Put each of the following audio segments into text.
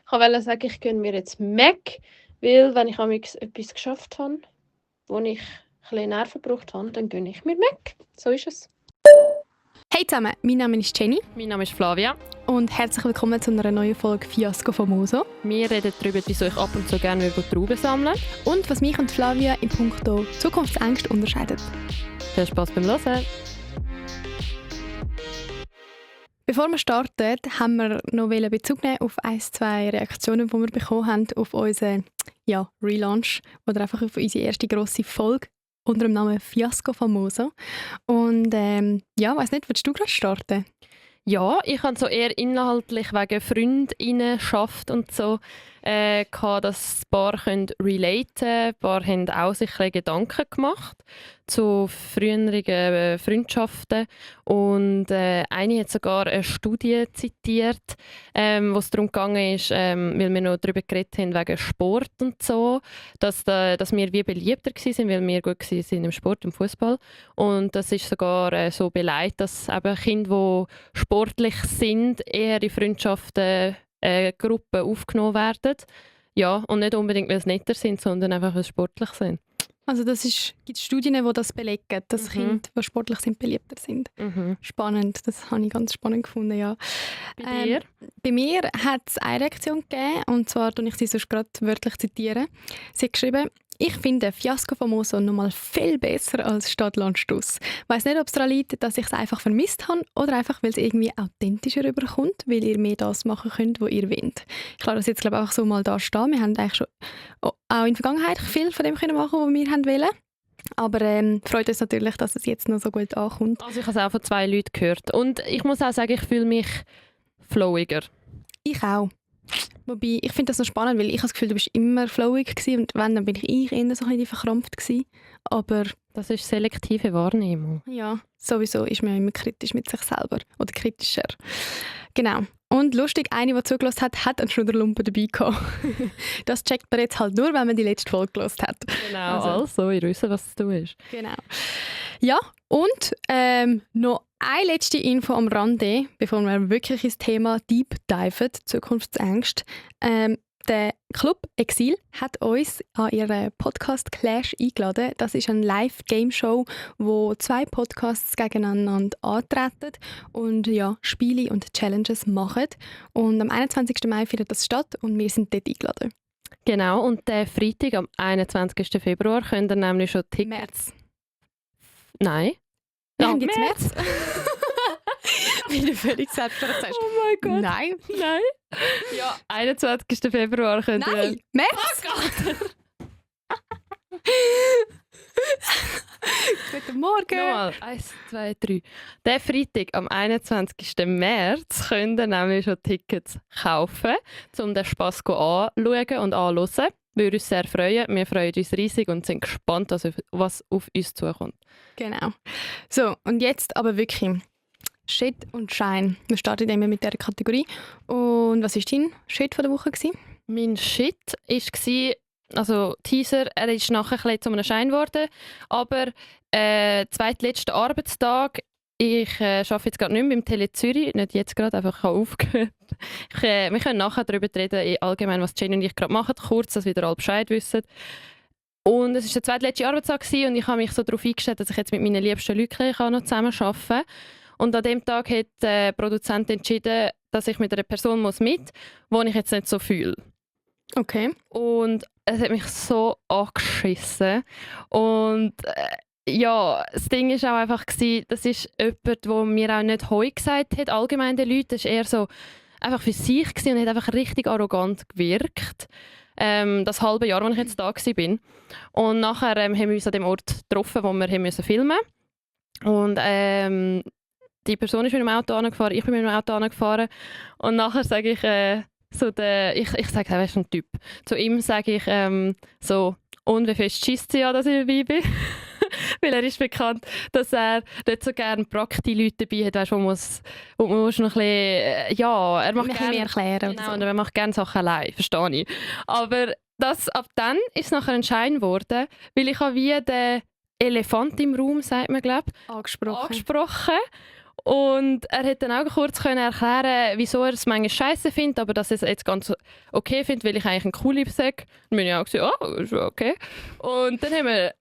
Ich wollte sagen, ich gönne mir jetzt Mac, weil wenn ich etwas geschafft habe, wo ich ein bisschen Nerven gebraucht habe, dann gönne ich mir Mac. So ist es. Hey zusammen, mein Name ist Jenny. Mein Name ist Flavia. Und herzlich willkommen zu einer neuen Folge Fiasco Famoso. Wir reden darüber, wieso ich ab und zu gerne Trauben sammeln. Und was mich und Flavia in puncto Zukunftsängste unterscheidet. Viel Spass beim Hören. Bevor wir starten, haben wir noch Bezug nehmen auf 2 Reaktionen, die wir bekommen haben auf unseren Relaunch oder einfach auf unsere erste grosse Folge unter dem Namen Fiasco Famoso. Und weiss nicht, willst du gerade starten? Ja, ich habe so eher inhaltlich wegen Freundinnenschaft und so dass ein paar relaten können. Ein paar haben auch sich Gedanken gemacht zu früheren Freundschaften. Und eine hat sogar eine Studie zitiert, wo es darum gegangen ist, weil wir noch darüber geredet haben, wegen Sport und so, dass wir wie beliebter waren, weil wir gut waren im Sport, im Fußball. Und das ist sogar so beleidigt, dass eben Kinder, die sportlich sind, eher in Freundschaften Gruppen aufgenommen werden. Ja, und nicht unbedingt, weil sie netter sind, sondern einfach, weil sie sportlich sind. Also gibt Studien, die das belegen, dass Kinder, die sportlich sind, beliebter sind. Spannend, das habe ich ganz spannend gefunden, ja. Bei dir? Bei mir hat es eine Reaktion gegeben, und zwar zitiere ich sie sonst gerade wörtlich. Zitieren. Sie hat geschrieben: Ich finde Fiasco Famoso nochmal viel besser als Stadt-Land Stuss. Ich weiss nicht, ob es daran liegt, dass ich es einfach vermisst habe oder einfach, weil es irgendwie authentischer rüberkommt, weil ihr mehr das machen könnt, was ihr wollt. Ich lasse das jetzt glaube ich, auch so mal da stehen. Wir haben eigentlich schon auch in der Vergangenheit viel von dem können machen, was wir wollen. Aber freut uns natürlich, dass es jetzt noch so gut ankommt. Also ich habe es auch von 2 Leuten gehört. Und ich muss auch sagen, ich fühle mich flowiger. Ich auch. Wobei, ich finde das noch spannend, weil ich habe das Gefühl, du bist immer flowig gewesen, und wenn, dann bin ich eher so ein bisschen verkrampft gewesen. Aber das ist selektive Wahrnehmung. Ja, sowieso ist man ja immer kritisch mit sich selber. Oder kritischer. Genau. Und lustig, eine, die zugelassen hat einen Schnudderlumpen dabei gehabt. Das checkt man jetzt halt nur, wenn man die letzte Folge gehört hat. Genau, also ihr wisst, was zu tun ist. Genau. Ja, und noch eine letzte Info am Rande, bevor wir wirklich ins Thema Deep Diven, Zukunftsängste. Der Club Exil hat uns an ihren Podcast Clash eingeladen. Das ist eine Live-Game-Show, wo 2 Podcasts gegeneinander antreten und Spiele und Challenges machen. Und am 21. Mai findet das statt und wir sind dort eingeladen. Genau, und der Freitag, am 21. Februar, könnt ihr nämlich schon Tickets... März. Nein. Wir haben jetzt März. Wie du völlig selbstverständlich sagst. Oh mein Gott. Nein. Ja, 21. Februar könnt ihr... Nein, März. Guten Morgen. Nochmal, 1, 2, 3. Der Freitag, am 21. März, könnt ihr nämlich schon Tickets kaufen, um den Spass anzuschauen und anzuhören. Wir uns sehr freuen. Wir freuen uns riesig und sind gespannt, was auf uns zukommt. Genau. So, und jetzt aber wirklich Shit und Shine. Wir starten immer mit dieser Kategorie. Und was war dein Shit von der Woche? Mein Shit war, also Teaser, er ist nachher ein bisschen zu einem Shine geworden, aber zweitletzter Arbeitstag, ich arbeite jetzt gerade nicht mehr beim Tele Zürich, nicht jetzt gerade, einfach aufgehört. Wir können nachher darüber reden, allgemein, was Jenny und ich gerade machen, kurz, dass wieder alle Bescheid wissen. Und es war der zweitletzte Arbeitstag und ich habe mich so darauf eingestellt, dass ich jetzt mit meinen liebsten Leuten noch zusammen arbeiten kann. Und an dem Tag hat der Produzent entschieden, dass ich mit einer Person mit muss, die ich jetzt nicht so fühle. Okay. Und es hat mich so angeschissen. Und das Ding war auch einfach, das ist jemand, der mir auch nicht «Hoi» gesagt hat, allgemein den Leuten. Das war eher so einfach für sich und hat einfach richtig arrogant gewirkt. Das halbe Jahr, als ich jetzt da war. Und nachher haben wir uns an dem Ort getroffen, wo wir haben filmen mussten. Und die Person ist mit dem Auto angefahren, ich bin mit dem Auto angefahren. Und nachher sage ich, ich sage, er ist ein Typ. Zu ihm sage ich und wie fest schießt sie an, dass ich dabei bin? Weil er ist bekannt, dass er nicht so gerne Prakti-Leute dabei hat, weißt, wo man noch ein bisschen, er macht gerne mehr erklären. Genau, und er macht gerne Sachen allein, verstehe ich. Aber ab dann ist es nachher ein Schein geworden, weil ich habe wie den Elefant im Raum, sagt man, glaube ich, angesprochen. Und er hat dann auch kurz können erklären, wieso er es manchmal scheiße findet, aber dass er es jetzt ganz okay findet, weil ich eigentlich ein cooler sage. Dann bin ich auch gesagt, ist okay. Und dann haben wir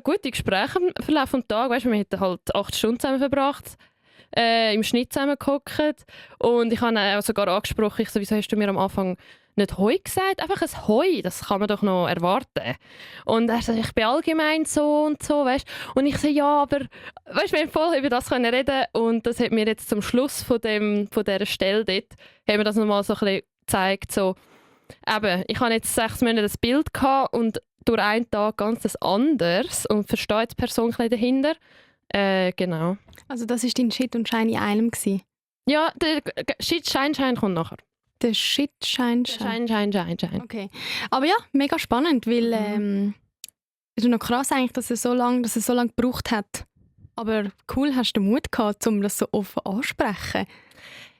gute Gespräche im Verlauf des Tages. Weißt du, wir haben halt 8 Stunden zusammen verbracht. Im Schnitt zusammengehockt. Und ich habe ihn auch sogar angesprochen, wieso hast du mir am Anfang nicht Heu gesagt? Einfach ein Heu, das kann man doch noch erwarten. Und er sagt, ich bin allgemein so und so, weißt. Und ich sage, ja, aber weißt, wir haben voll über das können reden. Und das hat mir jetzt zum Schluss von dieser Stelle dort, haben wir das nochmal so ein bisschen gezeigt, so, eben, ich habe jetzt 6 Monate das Bild gehabt und durch einen Tag ganz anderes und verstehe die Person ein bisschen dahinter. Genau. Also das war dein Shit und Schein in einem gewesen? Ja, der Schein kommt nachher. Der Shit, Schein. Schein. Okay. Aber ja, mega spannend, weil ist noch krass eigentlich, dass es so lange gebraucht hat. Aber cool, hast du den Mut gehabt, um das so offen anzusprechen.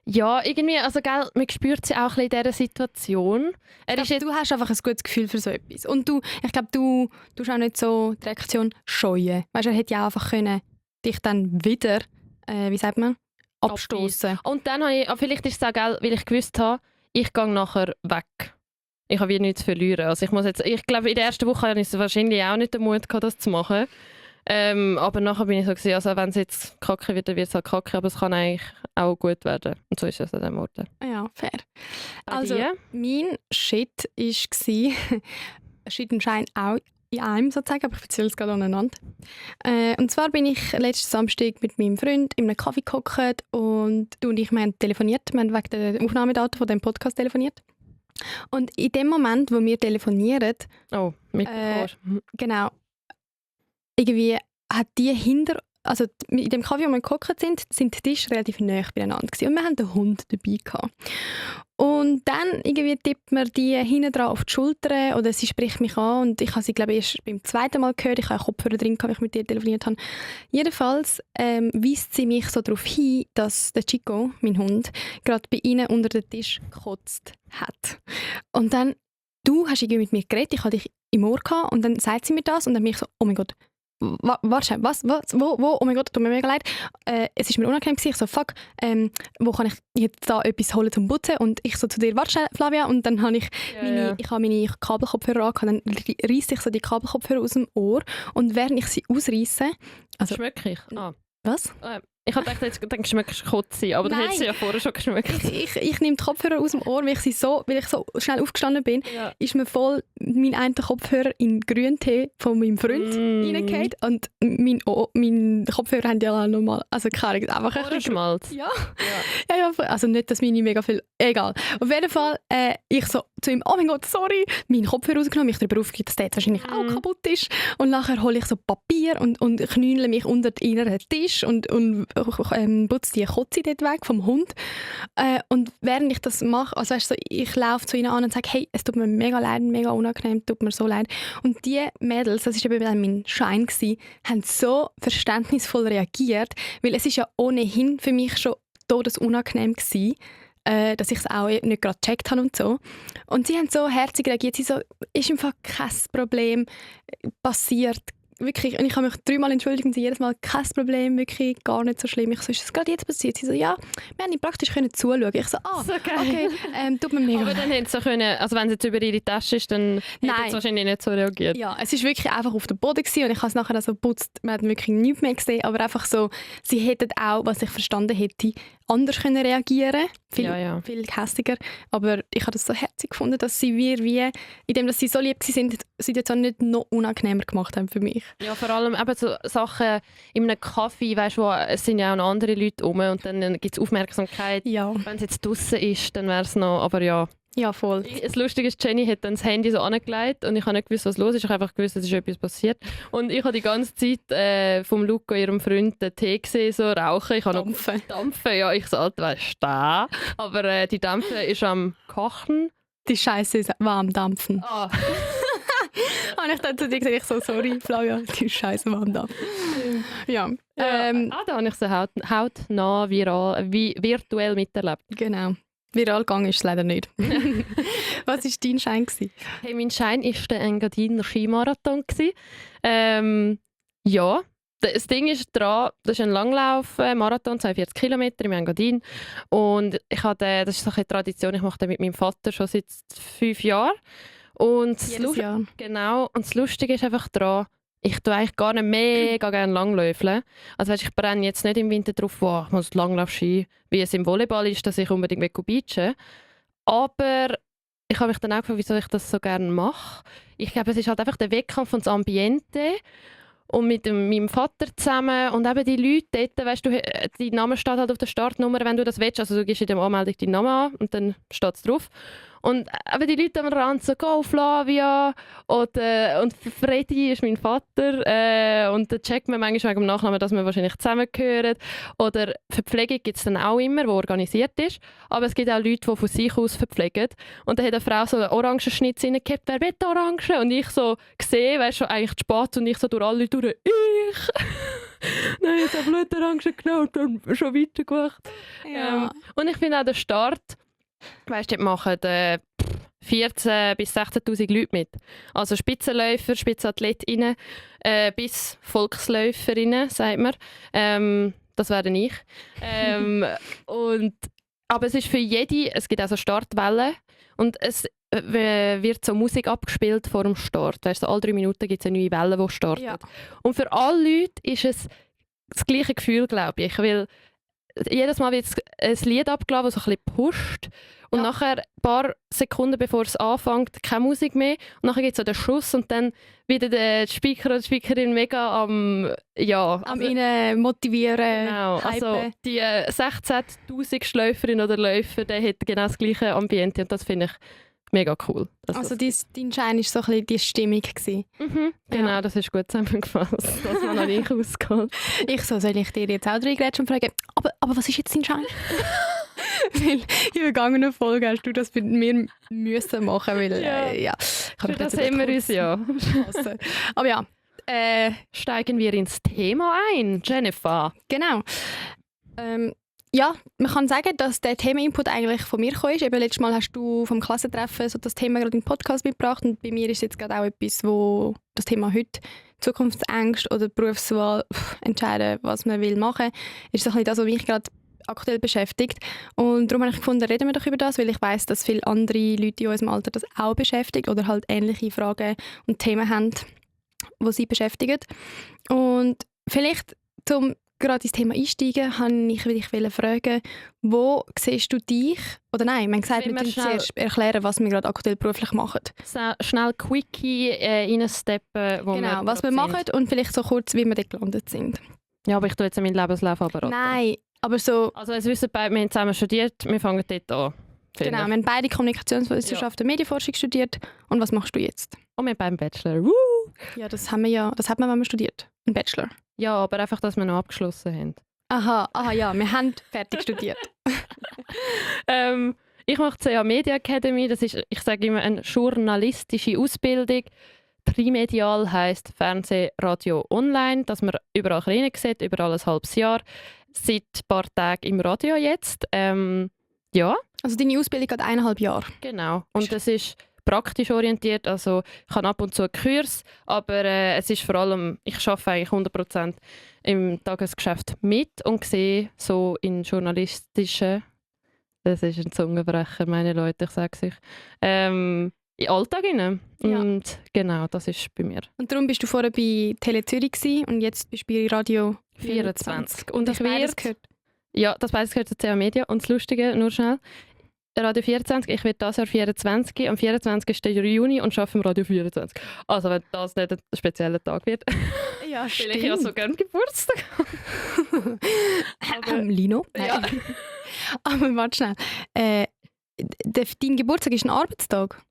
Ja, irgendwie, also gell, man spürt sie auch ein bisschen in dieser Situation. Du hast einfach ein gutes Gefühl für so etwas. Und ich glaube, du hast auch nicht so die Reaktion scheuen. Weißt, er hätte ja auch einfach können dich dann wieder, wie sagt man, abstoßen. Und dann habe ich, vielleicht ist es auch, gell, weil ich gewusst habe, ich gehe nachher weg. Ich habe wieder nichts zu verlieren. Also ich glaube, in der ersten Woche hatte ich wahrscheinlich auch nicht den Mut gehabt, das zu machen. Aber nachher bin ich so gewesen, also wenn es jetzt kacke wird, dann wird es halt kacke, aber es kann eigentlich auch gut werden. Und so ist es an dem Ort. Ja, fair. Bei Also dir? mein Shit war Shit und Schein auch in einem sozusagen, aber ich erzähle es gerade aneinander. Und zwar bin ich letzten Samstag mit meinem Freund in einem Kaffee gehockt und du und ich, wir haben telefoniert, wir haben wegen der Aufnahmedaten von dem Podcast telefoniert. Und in dem Moment, wo wir telefonieren, genau, irgendwie hat die also in dem Kaffee, wo wir gehockt sind die Tische relativ nahe beieinander gewesen. Und wir hatten den Hund dabei gehabt. Und dann irgendwie tippt mir die hinten dran auf die Schulter oder sie spricht mich an und ich habe sie, glaube ich, erst beim zweiten Mal gehört. Ich habe einen Kopfhörer drin, als ich mit ihr telefoniert habe. Jedenfalls weist sie mich so darauf hin, dass der Chico, mein Hund, gerade bei ihnen unter den Tisch gekotzt hat. Und dann, du hast irgendwie mit mir geredet, ich hatte dich im Ohr gehabt und dann sagt sie mir das und dann bin ich so, oh mein Gott, warte, was, wo, oh mein Gott, tut mir mega leid. Es ist mir unangenehm gewesen. Ich so, fuck, wo kann ich jetzt da etwas holen zum Putzen? Und ich so zu dir, warte schnell, Flavia. Und dann habe ich meine Kabelkopfhörer angehabt. Dann reisse ich so die Kabelkopfhörer aus dem Ohr. Und während ich sie ausreisse... Also, schmecke ich? Was? Ich habe gedacht, jetzt schmeckst du Kotze, aber dann hättest du ja vorher schon geschmeckt. Ich nehme die Kopfhörer aus dem Ohr, weil ich so schnell aufgestanden bin, ist mir voll mein einen Kopfhörer in Grüntee von meinem Freund reingefallen. Und mein Kopfhörer haben ja normal, also keine Ahnung, einfach ein Schmalz. Ja, also nicht, dass meine mega viel, egal. Auf jeden Fall, ich so zu ihm, oh mein Gott, sorry, meinen Kopfhörer rausgenommen, mich darüber aufgeregt, dass der jetzt wahrscheinlich auch kaputt ist. Und nachher hole ich so Papier und knülle mich unter den inneren Tisch und putze die Kotze dort weg vom Hund. Und während ich das mache, also weißt du, ich laufe zu ihnen an und sage, hey, es tut mir mega leid, mega unangenehm, tut mir so leid. Und die Mädels, das war eben mein Schein, haben so verständnisvoll reagiert, weil es ist ja ohnehin für mich schon todesunangenehm gewesen, dass ich es auch nicht gerade gecheckt habe und so. Und sie haben so herzig reagiert, sie so, ist im Fall kein Problem, passiert, wirklich, und ich habe mich 3-mal entschuldigt und sie jedes Mal, kein Problem, wirklich gar nicht so schlimm. Ich so, ist das gerade jetzt passiert? Sie so, ja, wir haben praktisch zuschauen. Ich so, so okay, tut mir mega aber dann hätten sie können, also wenn es jetzt über ihre Tasche ist, dann hätten sie wahrscheinlich nicht so reagiert. Ja, es war wirklich einfach auf dem Boden gewesen und ich habe es nachher so geputzt, man hat wirklich nichts mehr gesehen, aber einfach so, sie hätten auch, was ich verstanden hätte, anders können reagieren, viel hässiger, aber ich habe das so herzig gefunden, dass sie wie indem dass sie so lieb sind, sie das auch nicht noch unangenehmer gemacht haben für mich. Ja, vor allem eben so Sachen in einem Kaffee, weißt du, es sind ja auch noch andere Leute rum und dann gibt es Aufmerksamkeit. Ja. Wenn es jetzt draussen ist, dann wäre es noch, aber ja. Ja, voll. Das Lustige ist, Jenny hat dann das Handy so angelegt und ich habe nicht gewusst, was los ist. Ich habe einfach gewusst, es ist etwas passiert. Und ich habe die ganze Zeit vom Luca, ihrem Freund, den Tee gesehen, so rauchen. Ich habe noch dampfen. Ja, ich so, Alter, weißt du, da. Aber die Dampfe ist am Kochen. Die Scheiße ist warm dampfen. Ah. Und ich dann zu dir gesagt, ich so, sorry, Flavia, die Scheiße warm dampfen. Ja. Da habe ich so hautnah virtuell miterlebt. Genau. Viral gegangen ist es leider nicht. Was war dein Schein? Hey, mein Schein war der Engadiner Skimarathon. Ja, das Ding ist dran, das ist ein Langlauf, Marathon, 42 Kilometer im Engadin. Und das ist so eine Tradition, ich mache den mit meinem Vater schon seit 5 Jahren. Und Jedes Jahr. Genau, und das Lustige ist einfach dran, ich tue eigentlich gar nicht mega gerne Langläufeln. Also weißt, ich brenne jetzt nicht im Winter drauf, wow, ich muss Langlaufski, wie es im Volleyball ist, dass ich unbedingt beachen. Aber ich habe mich dann auch gefragt, wieso ich das so gerne mache. Ich glaube, es ist halt einfach der Wettkampf und das Ambiente. Und mit meinem Vater zusammen und eben die Leute dort, weißt du, dein Name steht halt auf der Startnummer, wenn du das willst. Also du gibst in der Anmeldung deinen Namen an und dann steht es drauf. Und eben die Leute am Rand so «Go Flavia» und Freddy ist mein Vater und dann checkt man manchmal wegen dem Nachnamen, dass wir wahrscheinlich zusammengehören. Oder Verpflegung gibt es dann auch immer, die organisiert ist. Aber es gibt auch Leute, die von sich aus verpflegen. Und dann hat eine Frau so einen Orangenschnitz reingekippt, wer will Orangen? Und ich so gesehen, weißt du, eigentlich zu spät und ich so durch alle Leute durch «Ich!» Nein, ich habe Blutorangen genommen und dann schon weitergemacht. Ja. Und ich finde auch der Start, weißt du, dort machen 14.000 bis 16.000 Leute mit. Also Spitzenläufer, Spitzenathletinnen bis Volksläuferinnen, sagt man. Das wäre ich. Aber es ist für jede, es gibt also Startwellen und es wird so Musik abgespielt vor dem Start. Weißt du, alle 3 Minuten gibt es eine neue Welle, die startet. Ja. Und für alle Leute ist es das gleiche Gefühl, glaube ich. Weil jedes Mal wird ein Lied abgeladen, das so ein bisschen pusht. Und nachher, ein paar Sekunden bevor es anfängt, keine Musik mehr. Und nachher gibt es so den Schuss und dann wieder der Speaker oder die Speakerin mega am ihnen motivieren, genau, also die 16'000 Läuferin oder Läufer, der hat genau das gleiche Ambiente und das finde ich mega cool. Also dein Schein war so ein bisschen die Stimmung gewesen. Genau, das ist gut zusammengefasst, dass man noch nicht ausgeht. Ich so, soll ich dir jetzt auch reingrätschen und fragen, aber was ist jetzt dein Schein? Weil in der vergangenen Folge hast du das mit mir müssen machen, weil Für das haben wir uns ja. Aber ja. Steigen wir ins Thema ein, Jennifer. Genau. Ja, man kann sagen, dass der Themeninput eigentlich von mir gekommen ist. Eben letztes Mal hast du vom Klassentreffen so das Thema gerade im Podcast mitgebracht und bei mir ist jetzt gerade auch etwas, wo das Thema heute Zukunftsängste oder Berufswahl entscheiden, was man will machen, ist so ein bisschen das, was mich gerade aktuell beschäftigt. Und darum habe ich gefunden, reden wir doch über das, weil ich weiss, dass viele andere Leute in unserem Alter das auch beschäftigt oder halt ähnliche Fragen und Themen haben, die sie beschäftigen. Und vielleicht zum gerade ins Thema einsteigen, will ich fragen, wo siehst du dich, oder nein, man gesagt, wir müssen zuerst erklären, was wir gerade aktuell beruflich machen. Schnell Quickie reinsteppen, wo genau, was wir machen und vielleicht so kurz, wie wir dort gelandet sind. Ja, aber ich tue jetzt meinen Lebenslauf abraten. Nein, aber so... Also es wissen beide, wir haben zusammen studiert, wir fangen dort an. Genau, wir haben beide Kommunikationswissenschaften und Medienforschung studiert. Und was machst du jetzt? Und wir haben beim Bachelor. Woo! Ja, das hat man, wenn man studiert. Ein Bachelor. Ja, aber einfach, dass wir noch abgeschlossen haben. Aha, ja, wir haben fertig studiert. Ich mache CA Media Academy, das ist, ich sage immer, eine journalistische Ausbildung. Trimedial heisst Fernsehen, Radio, Online, dass man überall rein sieht, überall ein halbes Jahr. Seit ein paar Tagen im Radio jetzt. Ja. Also deine Ausbildung geht 1,5 Jahre? Genau. Und es ist praktisch orientiert, also ich habe ab und zu einen Kurs, aber es ist vor allem, ich arbeite eigentlich 100% im Tagesgeschäft mit und sehe so in journalistischen, das ist ein Zungenbrecher, meine Leute, ich sage es euch, in den Alltag hinein. Ja. Und genau, das ist bei mir. Und darum bist du vorher bei Tele Zürich gewesen und jetzt bist du bei Radio 24. Und das beides gehört? Ja, das beides gehört zu CA Media. Und das Lustige, nur schnell, Radio 24, ich werde das Jahr 24, am 24. Juni und arbeite im Radio 24. Also wenn das nicht ein spezieller Tag wird, Ja, weil ich ja so gerne Geburtstag habe. Lino? Ja. Aber warte schnell. Dein Geburtstag ist ein Arbeitstag?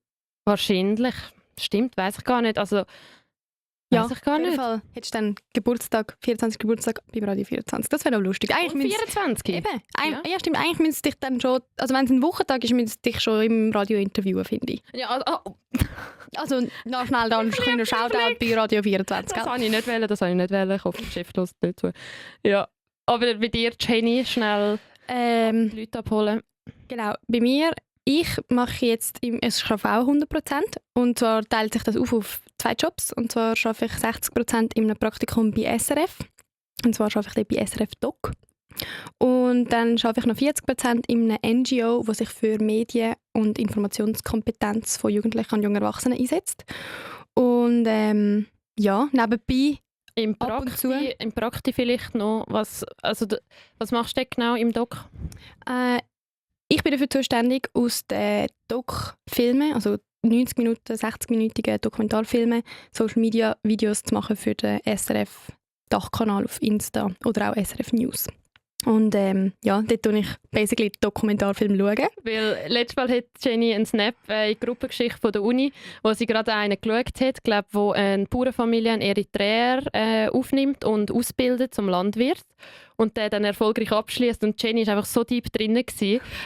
Wahrscheinlich. Stimmt, weiß ich gar nicht. Also, weiß ich gar auf jeden nicht. Fall hättest du dann Geburtstag, 24. Geburtstag beim Radio 24. Das wäre auch lustig. Eigentlich 24? Eben. Ja, stimmt. Eigentlich müsstest du dich dann schon, also wenn es ein Wochentag ist, müsstest du dich schon im Radio interviewen, finde ich. Ja, Also noch schnell da ein kleiner Shoutout bei Radio 24. das habe ich nicht wollen, Ich hoffe, der Chef hört nicht zu. Ja. Aber bei dir, Jenny, schnell die Leute abholen. Genau. Bei mir, ich mache jetzt, ich arbeite auch 100%. Und zwar teilt sich das auf 2 Jobs. Und zwar arbeite ich 60% in einem Praktikum bei SRF. Und zwar arbeite ich dort bei SRF Doc. Und dann arbeite ich noch 40% in einem NGO, das sich für Medien- und Informationskompetenz von Jugendlichen und jungen Erwachsenen einsetzt. Und nebenbei Im ab und zu. Prakti vielleicht noch, was machst du denn genau im Doc? Ich bin dafür zuständig, aus den Doc-Filmen, also 90 Minuten, 60-minütige Dokumentarfilme, Social-Media-Videos zu machen für den SRF-Dachkanal auf Insta oder auch SRF News. Und dort schaue ich basically Dokumentarfilme. Weil letztes Mal hat Jenny einen Snap in die Gruppengeschichte von der Uni, wo sie gerade einen geschaut hat, glaub, wo eine Bauernfamilie einen Eritreer aufnimmt und ausbildet zum Landwirt und der dann erfolgreich abschließt. Und Jenny war einfach so deep drin,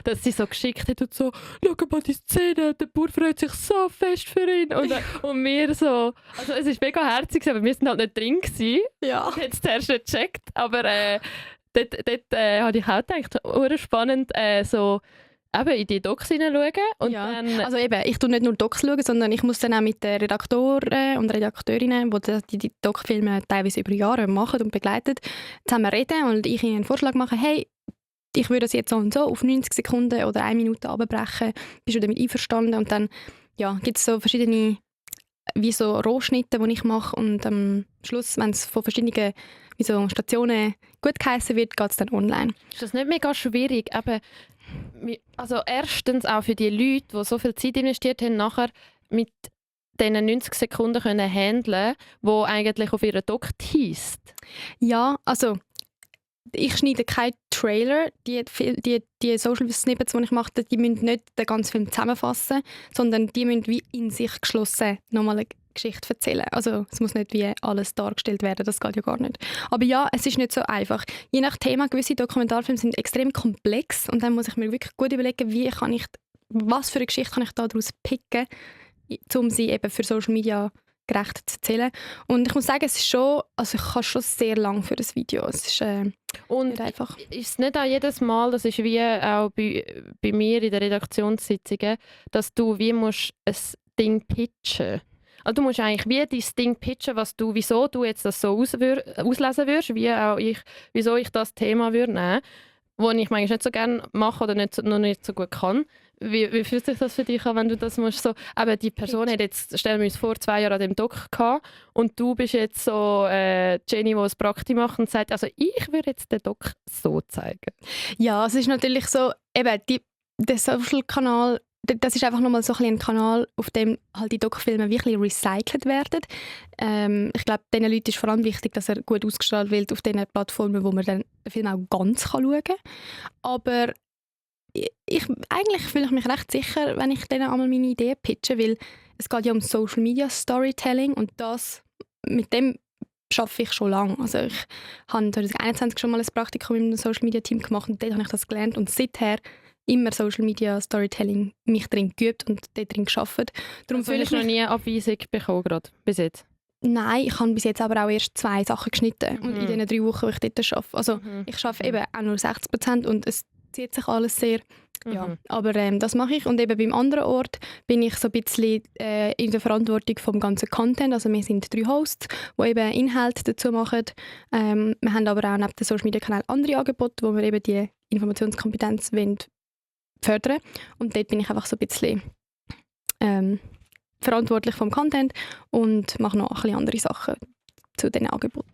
dass sie so geschickt hat und so, schau mal die Szene, der Bauer freut sich so fest für ihn. Und wir so, also es war mega herzig, aber wir waren halt nicht drin gewesen. Ja. Ich habe es zuerst nicht gecheckt, aber dort habe ich auch gedacht, spannend, so eben in die Docs hineinschauen. Und dann, also eben, ich schaue nicht nur Docs, sondern ich muss dann auch mit den Redaktoren und Redakteurinnen, die die Doc-Filme teilweise über Jahre machen und begleiten, zusammen reden und ich ihnen einen Vorschlag machen, hey, ich würde das jetzt so und so auf 90 Sekunden oder 1 Minute abbrechen, bist du damit einverstanden? Und dann gibt es so verschiedene wie so Rohschnitte, die ich mache und am Schluss, wenn es von verschiedenen wie so Stationen gut geheissen wird, geht es dann online. Ist das nicht mega schwierig? Eben, also erstens auch für die Leute, die so viel Zeit investiert haben, nachher mit diesen 90 Sekunden können handeln, die eigentlich auf ihren Doc heisst. Ja, also ich schneide keine Trailer. Die Social Snippets, die ich mache, die müssen nicht den ganzen Film zusammenfassen, sondern die müssen wie in sich geschlossen nochmal eine Geschichte erzählen. Also es muss nicht wie alles dargestellt werden, das geht ja gar nicht. Aber ja, es ist nicht so einfach. Je nach Thema, gewisse Dokumentarfilme sind extrem komplex und dann muss ich mir wirklich gut überlegen, was für eine Geschichte kann ich daraus picken, um sie eben für Social Media gerecht zu erzählen. Und ich muss sagen, es ist schon, also ich kann schon sehr lang für das Video. Es ist und nicht einfach. Ist es nicht auch jedes Mal, das ist wie auch bei mir in den Redaktionssitzungen, dass du wie musst ein Ding pitchen. Also du musst eigentlich wie dein Ding pitchen, wieso du jetzt das so auslesen würdest, wieso ich das Thema würde nehmen, wo ich manchmal nicht so gerne mache oder noch nicht so gut kann. Wie fühlt sich das für dich an, wenn du das musst so... Eben, die Person hat jetzt, stellen wir uns vor, 2 Jahre an dem Doc gehabt und du bist jetzt so Jenny, die ein Praktikum macht und sagt, also ich würde jetzt den Doc so zeigen. Ja, es ist natürlich so, eben, der Social-Kanal, das ist einfach nochmal so ein Kanal, auf dem halt die Doc-Filme wirklich recycelt werden. Ich glaube, diesen Leuten ist vor allem wichtig, dass er gut ausgestrahlt wird auf diesen Plattformen, wo man dann den Film auch ganz schauen kann. Aber eigentlich fühle ich mich recht sicher, wenn ich denen einmal meine Ideen pitche, weil es geht ja um Social Media Storytelling und mit dem arbeite ich schon lange. Also ich habe 2021 schon mal ein Praktikum im Social Media Team gemacht und dort habe ich das gelernt und seither immer Social Media Storytelling mich drin geübt und dort drin gearbeitet. Darum fühle ich noch nie eine Abweisung bekommen, gerade bis jetzt? Nein, ich habe bis jetzt aber auch erst 2 Sachen geschnitten und in den 3 Wochen, wo ich dort arbeite. Also ich arbeite eben auch nur 60% und es zieht sich alles sehr. Ja, aber das mache ich. Und eben beim anderen Ort bin ich so ein bisschen in der Verantwortung vom ganzen Content. Also wir sind 3 Hosts, die eben Inhalte dazu machen. Wir haben aber auch neben den Social Media Kanälen andere Angebote, wo wir eben die Informationskompetenz fördern. Und dort bin ich einfach so ein bisschen verantwortlich vom Content und mache noch ein bisschen andere Sachen zu diesen Angeboten.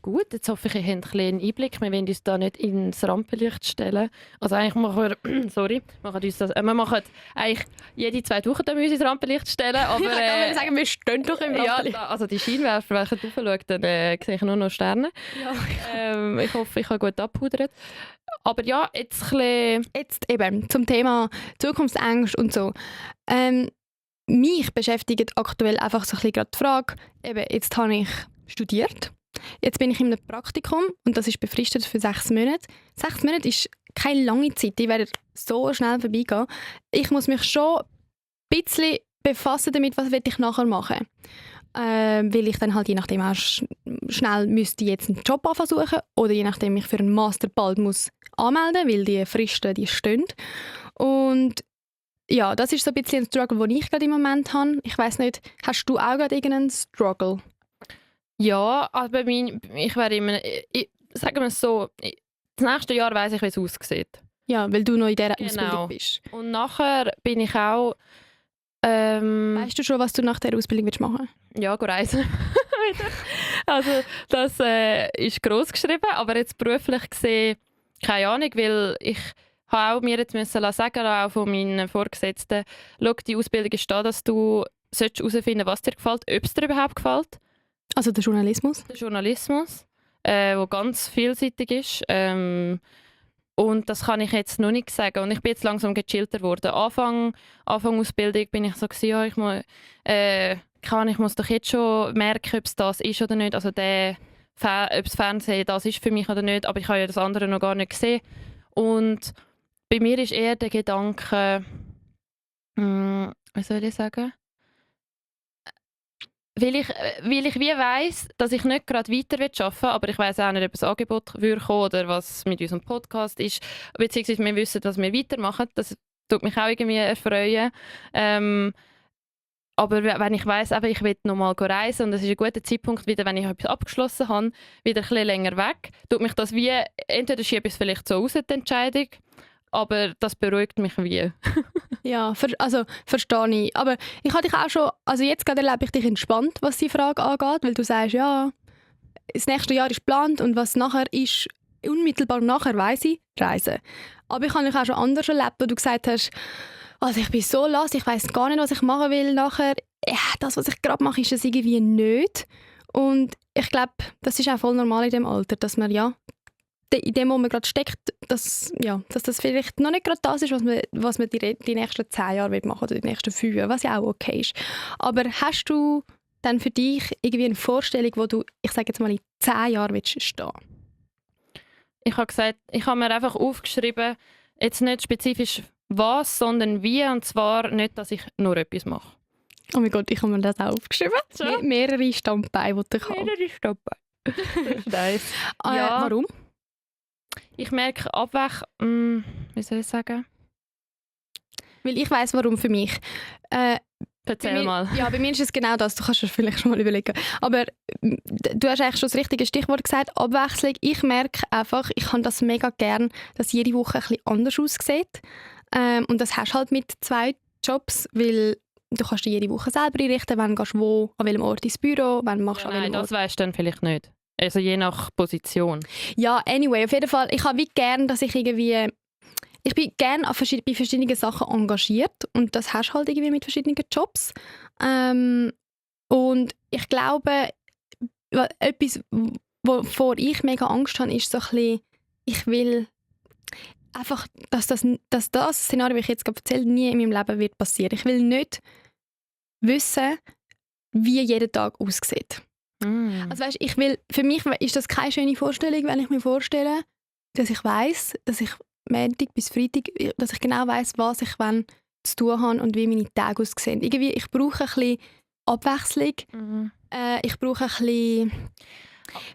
Gut, jetzt hoffe ich, ihr habt einen Einblick. Wir wollen uns da nicht ins Rampenlicht stellen. Also eigentlich machen wir machen eigentlich jede 2 Wochen wir uns ins Rampenlicht stellen. Aber, ich kann sagen, wir stehen doch im Rampenlicht. Ja, also die Scheinwerfer, wenn ich raufschaue, dann sehe ich nur noch Sterne. Ja. Ich hoffe, ich habe gut abpudert. Aber ja, jetzt eben zum Thema Zukunftsängste und so. Mich beschäftigt aktuell einfach so ein bisschen gerade die Frage, eben, jetzt habe ich studiert. Jetzt bin ich in einem Praktikum und das ist befristet für 6 Monate. 6 Monate ist keine lange Zeit, die werden so schnell vorbeigehen. Ich muss mich schon ein bisschen befassen damit, was ich nachher machen will. Weil ich dann halt je nachdem auch schnell müsste jetzt einen Job versuchen oder je nachdem mich für einen Master bald muss anmelden, weil die Fristen, die stehen. Und ja, das ist so ein bisschen ein Struggle, den ich gerade im Moment habe. Ich weiss nicht, hast du auch gerade irgendeinen Struggle? Ja, aber ich wäre immer... sagen wir es so, das nächste Jahr weiss ich, wie es aussieht. Ja, weil du noch in dieser Genau. Ausbildung bist. Und nachher bin ich auch Weißt du schon, was du nach der Ausbildung machen willst? ja, reisen. Wieder. Also das ist gross geschrieben, aber jetzt beruflich gesehen, keine Ahnung, weil ich habe auch mir jetzt müssen sagen, auch von meinen Vorgesetzten, schau, die Ausbildung ist da, dass du herausfinden, was dir gefällt, ob es dir überhaupt gefällt. Also der Journalismus? Der Journalismus, der ganz vielseitig ist. Und das kann ich jetzt noch nicht sagen. Und ich bin jetzt langsam gechillter geworden. Anfang Ausbildung bin ich so gewesen, ja, ich muss doch jetzt schon merken, ob es das ist oder nicht. Also ob das Fernsehen das ist für mich oder nicht. Aber ich habe ja das andere noch gar nicht gesehen. Und bei mir ist eher der Gedanke, wie soll ich sagen? Weil ich wie weiss, dass ich nicht gerade weiter arbeiten will, aber ich weiss auch nicht, ob ein Angebot würde kommen oder was mit unserem Podcast ist. Beziehungsweise wir wissen, dass wir weitermachen. Das tut mich auch irgendwie erfreuen. Aber wenn ich weiss, ich will noch mal reisen und es ist ein guter Zeitpunkt, wieder, wenn ich etwas abgeschlossen habe, wieder ein bisschen länger weg, tut mich das wie, entweder schiebe ich es vielleicht so raus, die Entscheidung, aber das beruhigt mich wie. Ja, verstehe ich. Aber ich habe dich auch schon, also jetzt gerade erlebe ich dich entspannt, was die Frage angeht, weil du sagst, ja, das nächste Jahr ist geplant und was nachher ist, unmittelbar nachher weiss ich, reisen. Aber ich habe dich auch schon anders erlebt, wo du gesagt hast, also ich bin so lass, ich weiss gar nicht, was ich machen will nachher. Ja, das, was ich gerade mache, ist es irgendwie nicht. Und ich glaube, das ist auch voll normal in dem Alter, dass man ja in dem, wo man gerade steckt, dass das vielleicht noch nicht gerade das ist, was man die nächsten 10 Jahre machen will, oder die nächsten 5, was ja auch okay ist. Aber hast du dann für dich irgendwie eine Vorstellung, wo du, ich sage jetzt mal, in 10 Jahren willst stehen? Ich habe gesagt, ich habe mir einfach aufgeschrieben, jetzt nicht spezifisch was, sondern wie, und zwar nicht, dass ich nur etwas mache. Oh mein Gott, ich habe mir das auch aufgeschrieben. So? Mehrere Standbeine, die ich habe. Mehrere Standbeine. Das ist nice. Ja. Warum? Ich merke wie soll ich sagen? Weil ich weiss, warum für mich. Erzähl mal. Ja, bei mir ist es genau das. Du kannst es vielleicht schon mal überlegen. Aber du hast eigentlich schon das richtige Stichwort gesagt, Abwechslung. Ich merke einfach, ich habe das mega gern, dass jede Woche ein bisschen anders aussieht. Und das hast du halt mit 2 Jobs, weil du kannst dir jede Woche selber einrichten, wann gehst du wo, an welchem Ort ins Büro, wann machst du an welchem Ort. Nein, das weisst du dann vielleicht nicht. Also je nach Position. Ja, anyway, auf jeden Fall. Ich habe wie gern, dass ich irgendwie... Ich bin gerne bei verschiedenen Sachen engagiert und das hast du halt irgendwie mit verschiedenen Jobs. Und ich glaube, etwas, wovor ich mega Angst habe, ist so ein bisschen, ich will einfach, dass das Szenario, das ich jetzt gerade erzähle, nie in meinem Leben wird passieren. Ich will nicht wissen, wie jeder Tag aussieht. Also weißt, für mich ist das keine schöne Vorstellung, wenn ich mir vorstelle, dass ich weiss, dass ich Montag bis Freitag, dass ich genau weiss, was ich wann zu tun habe und wie meine Tage aussehen. Irgendwie, ich brauche ein bisschen Abwechslung. Ich brauche ein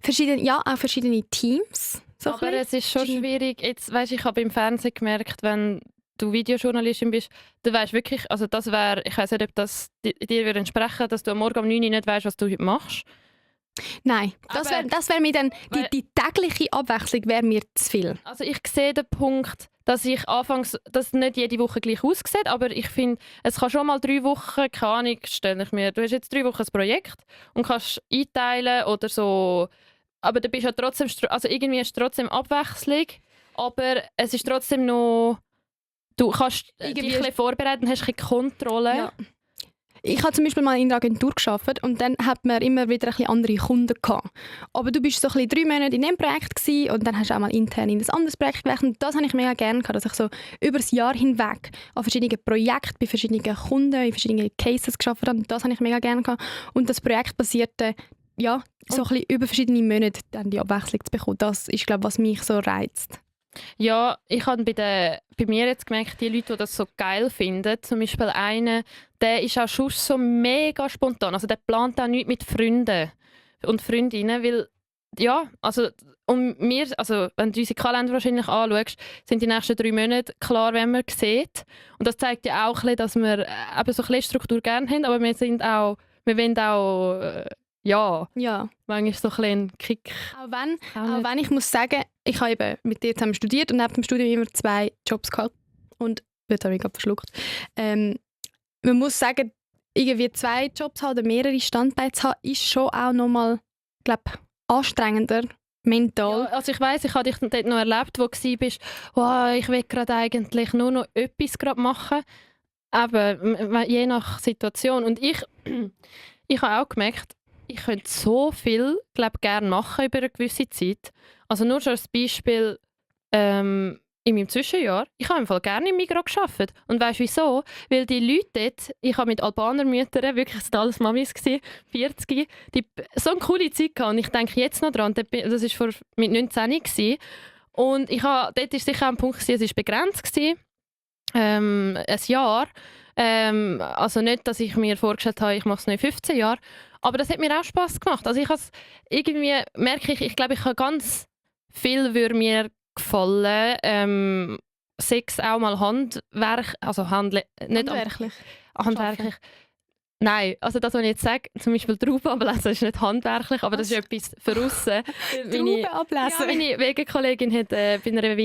bisschen auch verschiedene Teams. So aber es ist schon schwierig. Jetzt, weißt, ich habe im Fernsehen gemerkt, wenn du Videojournalistin bist, du weißt wirklich, also das wäre, ich weiss nicht, ob das dir würde entsprechen, dass du am Morgen um 9 Uhr nicht weißt, was du heute machst. Nein, das wär mir dann, die tägliche Abwechslung wäre mir zu viel. Also ich sehe den Punkt, dass ich anfangs, dass nicht jede Woche gleich aussieht, aber ich finde, es kann schon mal 3 Wochen, keine Ahnung, stelle ich mir, du hast jetzt 3 Wochen ein Projekt und kannst einteilen oder so, aber du bist ja trotzdem, also irgendwie ist trotzdem Abwechslung, aber es ist trotzdem noch, du kannst dich ein bisschen vorbereiten, hast ein bisschen Kontrolle. Ja. Ich habe zum Beispiel mal in der Agentur gearbeitet und dann hat man immer wieder ein bisschen andere Kunden gehabt. Aber du bist so ein bisschen 3 Monate in diesem Projekt gewesen, und dann hast du auch mal intern in ein anderes Projekt gewechselt. Und das habe ich mega gerne gehabt, dass ich so über das Jahr hinweg an verschiedenen Projekten, bei verschiedenen Kunden, in verschiedenen Cases gearbeitet habe. Und das habe ich mega gerne gehabt. Und das Projekt basierte so ein bisschen über verschiedene Monate dann die Abwechslung zu bekommen. Das ist, glaube ich, was mich so reizt. Ja, ich habe bei mir jetzt gemerkt, die Leute, die das so geil finden, zum Beispiel einer, der ist auch schon so mega spontan. Also der plant auch nichts mit Freunden und Freundinnen, weil, ja, also, also wenn du unsere Kalender wahrscheinlich anschaust, sind die nächsten 3 Monate klar, wenn man sieht. Und das zeigt ja auch ein bisschen, dass wir eben so ein bisschen Struktur gerne haben, aber wir wollen auch ja, Ja. manchmal so ein bisschen ein Kick. Auch wenn, Auch nicht. auch wenn ich muss sagen, ich habe eben mit dir zusammen studiert und neben dem Studium immer 2 Jobs gehabt. Und jetzt habe ich gerade verschluckt. Man muss sagen, irgendwie 2 Jobs haben oder mehrere Standbeine zu haben, ist schon auch nochmal, glaube anstrengender, mental. Ja, also ich weiss, ich habe dich dort noch erlebt, wo du warst, wow, ich will gerade eigentlich nur noch etwas gerade machen. Aber je nach Situation. Und ich habe auch gemerkt, ich könnte so viel, gerne machen über eine gewisse Zeit. Also nur schon als Beispiel, in meinem Zwischenjahr, ich habe im Fall gerne im Migros gearbeitet. Und weißt du wieso? Weil die Leute dort, ich habe mit Albanermüttern, wirklich es waren alles Mamis, 40, die so eine coole Zeit gehabt. Und ich denke jetzt noch dran, das war mit 19 gewesen. Und dort war sicher ein Punkt, es war begrenzt gewesen, ein Jahr. Also nicht, dass ich mir vorgestellt habe, ich mache es noch in 15 Jahren. Aber das hat mir auch Spass gemacht. Also irgendwie merke ich glaube, ich habe ganz viel würde mir gefallen. Sechs auch mal Handwerk, also nicht Handwerklich. handwerklich. Nein, also das, was ich jetzt sage, zum Beispiel Trauben ablesen, ist nicht handwerklich, aber das ist etwas für aussen. Trauben ablesen? Ja, meine Wegenkollegin hat bei einer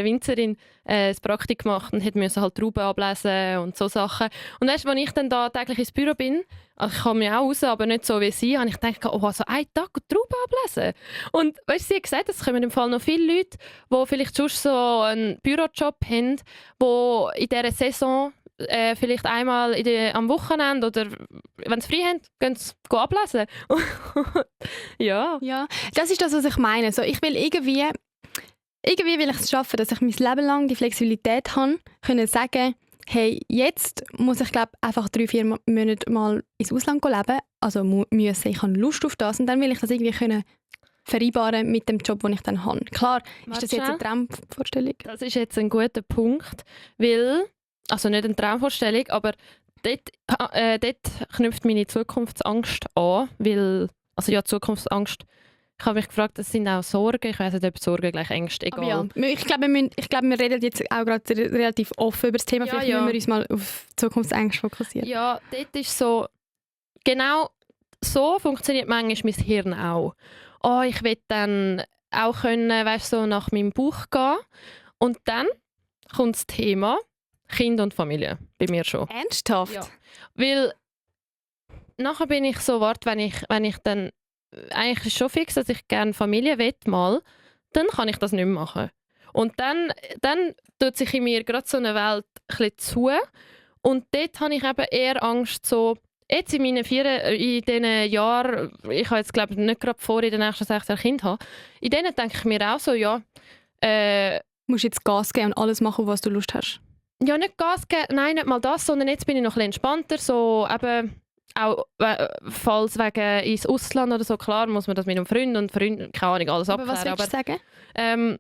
Winzerin das Praktik gemacht und musste halt Trauben ablesen und so Sachen. Und weißt du, als ich dann da täglich ins Büro bin, also ich komme ja auch raus, aber nicht so wie sie, habe ich gedacht, oh, so einen Tag Trauben ablesen. Und weißt du, sie hat gesagt, es kommen im Fall noch viele Leute, die vielleicht sonst so einen Bürojob haben, die in dieser Saison vielleicht einmal am Wochenende oder wenn sie frei haben, gehen sie ablesen. Ja. Ja, das ist das, was ich meine. So, ich will irgendwie will ich es schaffen, dass ich mein Leben lang die Flexibilität habe, können sagen, hey, jetzt muss ich glaube einfach 3-4 Monate mal ins Ausland leben, also müssen, ich habe Lust auf das und dann will ich das irgendwie können vereinbaren mit dem Job, den ich dann habe. Klar, ist das jetzt eine Traumvorstellung? Das ist jetzt ein guter Punkt, weil, also nicht eine Traumvorstellung, aber dort knüpft meine Zukunftsangst an, weil, also ja, Zukunftsangst, ich habe mich gefragt, das sind auch Sorgen, ich weiss nicht, ob Sorgen gleich Ängste, egal. Aber ja, ich glaube, wir reden jetzt auch gerade relativ offen über das Thema, vielleicht müssen wir uns mal auf Zukunftsängste fokussieren. Ja, dort ist so, genau so funktioniert manchmal mein Hirn auch. Oh, ich will dann auch können, weißt, so nach meinem Bauch gehen. Und dann kommt das Thema Kind und Familie, bei mir schon. Ernsthaft? Ja. Weil nachher bin ich so, wenn ich dann, eigentlich ist es schon fix, dass ich gerne Familie will mal, dann kann ich das nicht mehr machen. Und dann tut sich in mir gerade so eine Welt ein bisschen zu. Und dort habe ich eben eher Angst, so, jetzt in diesen Jahren, ich habe jetzt glaube ich nicht gerade vor, in den nächsten 6 Jahren Kind haben, in denen denke ich mir auch so, ja, du musst jetzt Gas geben und alles machen, was du Lust hast. Ja, nicht Gas geben, nein, nicht mal das, sondern jetzt bin ich noch ein bisschen entspannter, so eben auch falls wegen ins Ausland oder so, klar muss man das mit einem Freund und keine Ahnung, alles Aber abklären. was willst du sagen?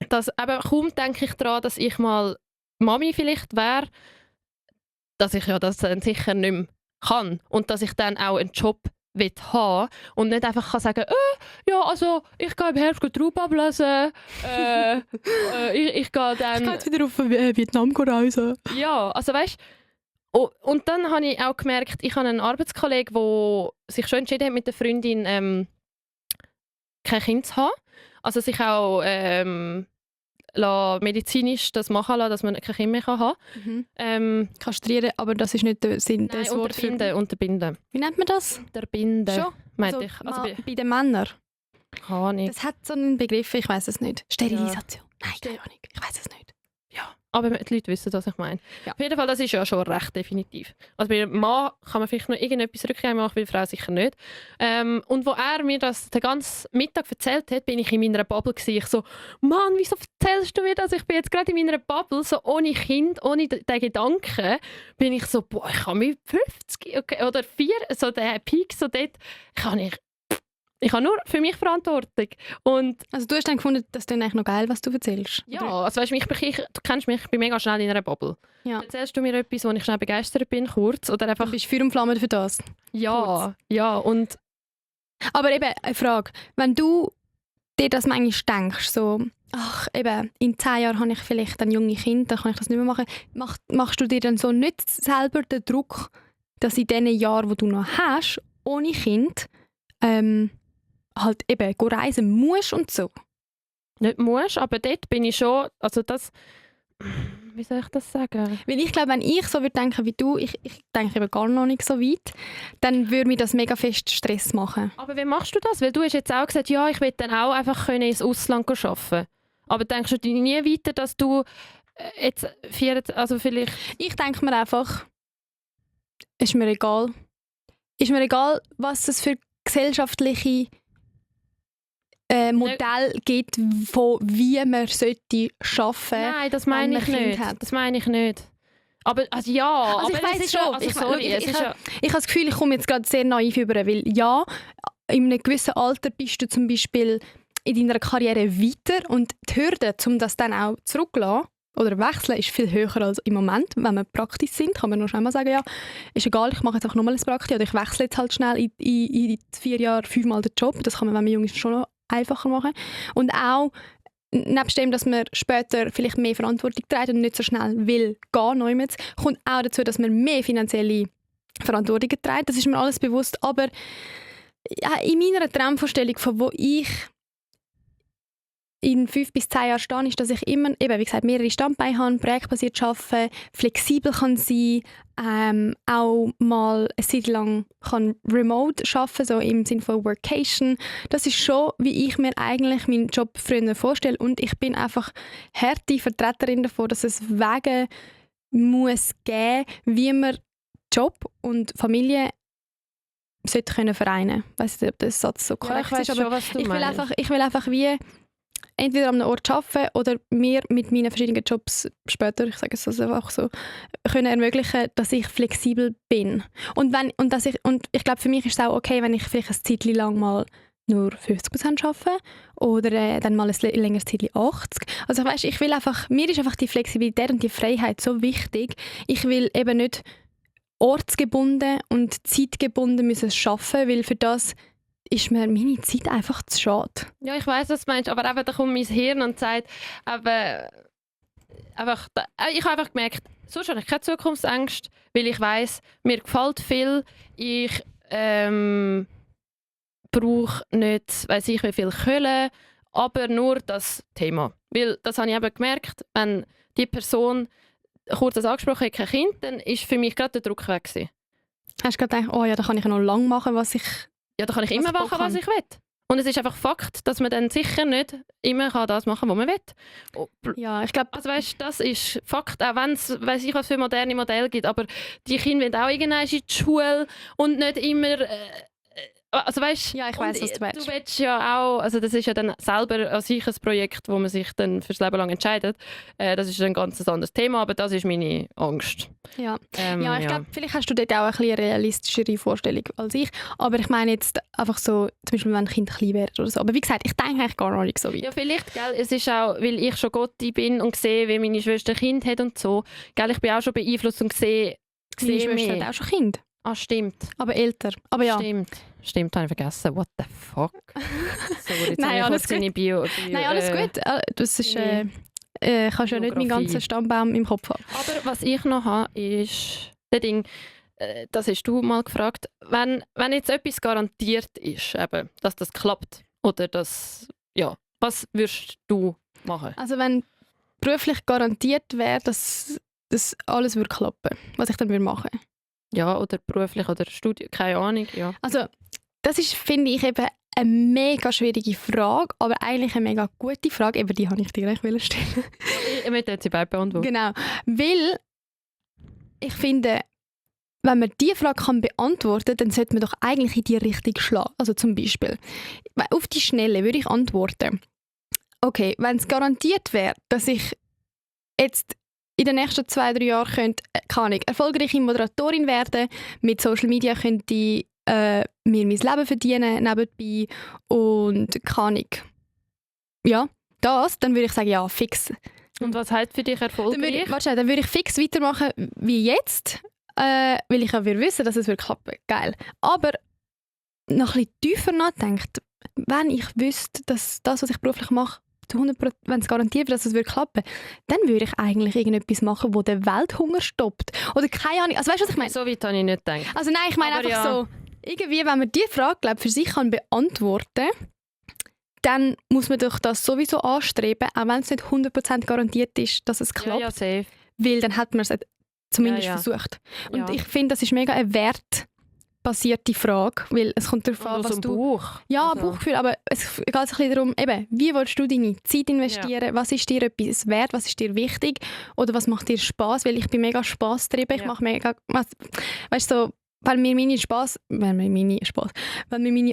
Dass eben kaum denke ich daran, dass ich mal Mami vielleicht wäre, dass ich ja das dann sicher nicht mehr kann und dass ich dann auch einen Job haben und nicht einfach kann sagen, ja, also ich gehe im Herbst Trauben ablesen, ich gehe dann... Ich gehe jetzt wieder auf Vietnam reisen. Ja, also weißt du, und dann habe ich auch gemerkt, ich habe einen Arbeitskollegen, der sich schon entschieden hat, mit der Freundin kein Kind zu haben. Also sich auch medizinisch das machen lassen, dass man kein Kind mehr haben kann. Kastrieren, aber das ist nicht der Sinn Nein, des Wortes. unterbinden. Wie nennt man das? Unterbinden, Schon? meinte Also, ich. Also bei den Männern? keine Ahnung. Das hat so einen Begriff, ich weiß es nicht. Sterilisation? Nein, keine Ahnung, ich weiß es nicht. Ja, aber die Leute wissen, was ich meine. Ja. Auf jeden Fall, das ist ja schon recht definitiv. Also bei einem Mann kann man vielleicht noch irgendetwas rückgängig machen, bei der Frau sicher nicht. Und wo er mir das den ganzen Mittag erzählt hat, bin ich in meiner Bubble gewesen. Ich so, Mann, wieso erzählst du mir das? Ich bin jetzt gerade in meiner Bubble, so ohne Kind, ohne den Gedanken, bin ich so, boah, ich kann mit 50 oder 4, so der Peak, so dort, ich habe nur für mich Verantwortung. Und Also du hast dann gefunden, das ist dann eigentlich noch geil, was du erzählst? ja, Oder? also weißt, du kennst mich, ich bin mega schnell in einer Bubble. Ja. Erzählst du mir etwas, wo ich schnell begeistert bin, kurz, oder einfach... Du bist Feuer und Flamme für das. Ja, ja, und... Aber eben, eine Frage. Wenn du dir das manchmal denkst, so, ach, eben, in 10 Jahren habe ich vielleicht ein junges Kind, dann kann ich das nicht mehr machen. Machst du dir dann so nicht selber den Druck, dass in den Jahren, die du noch hast, ohne Kind, halt eben reisen musst und so. Nicht musst, aber dort bin ich schon, also das, wie soll ich das sagen? Weil ich glaube, wenn ich so würde denken wie du, ich denke eben gar noch nicht so weit, dann würde mir das mega fest Stress machen. Aber wie machst du das? Weil du hast jetzt auch gesagt, ja, ich will dann auch einfach können ins Ausland arbeiten. Aber denkst du dir nie weiter, dass du jetzt also vielleicht... Ich denke mir einfach, ist mir egal. Ist mir egal, was es für gesellschaftliche Modell gibt, von wie man sollte arbeiten. Nein, das meine ich nicht. Das meine ich nicht. Aber also ja, also aber ich weiss schon. Also sorry, ich habe das Gefühl, ich komme jetzt gerade sehr naiv über, weil ja, in einem gewissen Alter bist du zum Beispiel in deiner Karriere weiter und die Hürde, um das dann auch zurückzulassen oder wechseln, ist viel höher als im Moment. Wenn wir praktisch sind, kann man noch schnell mal sagen, ja, ist egal, ich mache jetzt auch nochmal ein Praktikum oder ich wechsle jetzt halt schnell in 4 Jahren 5-mal den Job. Das kann man, wenn man jung ist, schon noch einfacher machen. Und auch nebst dem, dass man später vielleicht mehr Verantwortung trägt und nicht so schnell will gehen, kommt auch dazu, dass man mehr finanzielle Verantwortung trägt. Das ist mir alles bewusst. Aber ja, in meiner Traumvorstellung, von wo ich in 5 bis 10 Jahren stehe, ist, dass ich immer, eben, wie gesagt, mehrere Standbeine habe, projektbasiert arbeiten, flexibel kann sein, auch mal eine Zeit lang kann remote arbeiten, so im Sinne von Workation. Das ist schon, wie ich mir eigentlich meinen Job früher vorstelle. Und ich bin einfach harte Vertreterin davon, dass es Wege muss geben, wie man Job und Familie sollte können vereinen. Ich weiss nicht, ob der Satz so korrekt ist, aber schon, was du ich will einfach wie entweder an einem Ort arbeiten oder mir mit meinen verschiedenen Jobs später, ich sage es also einfach so, können ermöglichen, dass ich flexibel bin. Und ich glaube, für mich ist es auch okay, wenn ich vielleicht eine Zeit lang mal nur 50% arbeite oder dann mal ein längeres Zeit 80%. Also weißt, ich will einfach, mir ist einfach die Flexibilität und die Freiheit so wichtig. Ich will eben nicht ortsgebunden und zeitgebunden müssen arbeiten, weil für das ist mir meine Zeit einfach zu schade. Ja, ich weiss, was du meinst, aber eben, da kommt mein Hirn und sagt, ich habe einfach gemerkt, sonst habe ich keine Zukunftsängste, weil ich weiss, mir gefällt viel, ich brauche nicht, weiss ich wie viel Kohle, aber nur das Thema. Weil das habe ich eben gemerkt, wenn die Person kurz das angesprochen hat, kein Kind, dann ist für mich gerade der Druck weg gewesen. Hast du gerade gedacht, oh ja, da kann ich noch lange machen, was ich... Ja, da kann ich immer machen, was ich will. Und es ist einfach Fakt, dass man dann sicher nicht immer das machen kann, was man will. Ja, ich glaube... Also weißt, das ist Fakt, auch wenn es, weiss ich, was für moderne Modelle gibt, aber die Kinder wollen auch irgendwann in die Schule und nicht immer... Also weißt, ja, ich weiss, was du willst. Du willst ja auch, also das ist ja dann selber an sich ein Projekt, wo man sich dann fürs Leben lang entscheidet. Das ist ein ganz anderes Thema, aber das ist meine Angst. Ja, ich glaube, vielleicht hast du dort auch ein bisschen realistischere Vorstellung als ich. Aber ich meine jetzt einfach so, zum Beispiel, wenn ein Kind klein wird oder so. Aber wie gesagt, ich denke eigentlich gar nicht so weit. Ja, vielleicht, gell, es ist auch, weil ich schon Gotti bin und sehe, wie meine Schwester ein Kind hat und so. Gell, ich bin auch schon beeinflusst und sehe Deine Schwester hat auch schon Kind. Ah, stimmt. Aber älter. Aber ja. Stimmt, habe ich vergessen. What the fuck? Sorry, jetzt Nein, alles gut. Nein, alles gut. Das ist, kannst ja nicht meinen ganzen Stammbaum im Kopf haben. Aber was ich noch habe, ist das Ding, das hast du mal gefragt, wenn jetzt etwas garantiert ist, eben, dass das klappt, oder das, ja, was würdest du machen? Also wenn beruflich garantiert wäre, dass das alles würde klappen, was ich dann würde machen? Ja, oder beruflich oder Studium, keine Ahnung, ja. Also, das ist, finde ich, eben eine mega schwierige Frage, aber eigentlich eine mega gute Frage, eben die wollte ich dir gleich stellen. Ich möchte sie beide beantworten. Genau, weil ich finde, wenn man diese Frage kann beantworten kann, dann sollte man doch eigentlich in die Richtung schlagen. Also zum Beispiel, auf die Schnelle würde ich antworten, okay, wenn es garantiert wäre, dass ich jetzt in den nächsten 2-3 Jahren könnte, erfolgreiche Moderatorin werden. Mit Social Media könnte ich mir mein Leben verdienen nebenbei und ja, dann würde ich sagen, ja, fix. Und was heißt für dich erfolgreich? Dann würde ich fix weitermachen wie jetzt, weil ich ja wissen, dass es klappen. Geil. Aber noch ein bisschen tiefer nachdenkt, wenn ich wüsste, dass das, was ich beruflich mache, zu 100%, wenn es garantiert wird, dass es klappen würde, dann würde ich eigentlich irgendetwas machen, das den Welthunger stoppt. Oder keine Ahnung. Also weißt du, was ich meine? So weit habe ich nicht gedacht. Also nein, ich meine aber einfach ja. so, irgendwie, wenn man diese Frage glaub, für sich kann beantworten kann, dann muss man doch das sowieso anstreben, auch wenn es nicht 100% garantiert ist, dass es klappt. Ja, safe. Weil dann hat man es zumindest Ja. versucht. Und Ja. ich finde, das ist mega eine wertbasierte Frage, weil es kommt darauf an, Und aus was dem du... Buch. Ja, Also. Bauchgefühl, aber es geht ein bisschen darum, eben, wie willst du deine Zeit investieren? Was ist dir etwas wert? Was ist dir wichtig? Oder was macht dir Spaß? Weil ich bin mega spaßtrieben. Ich Ja. mache mega... Weißt du, so, wenn mir meine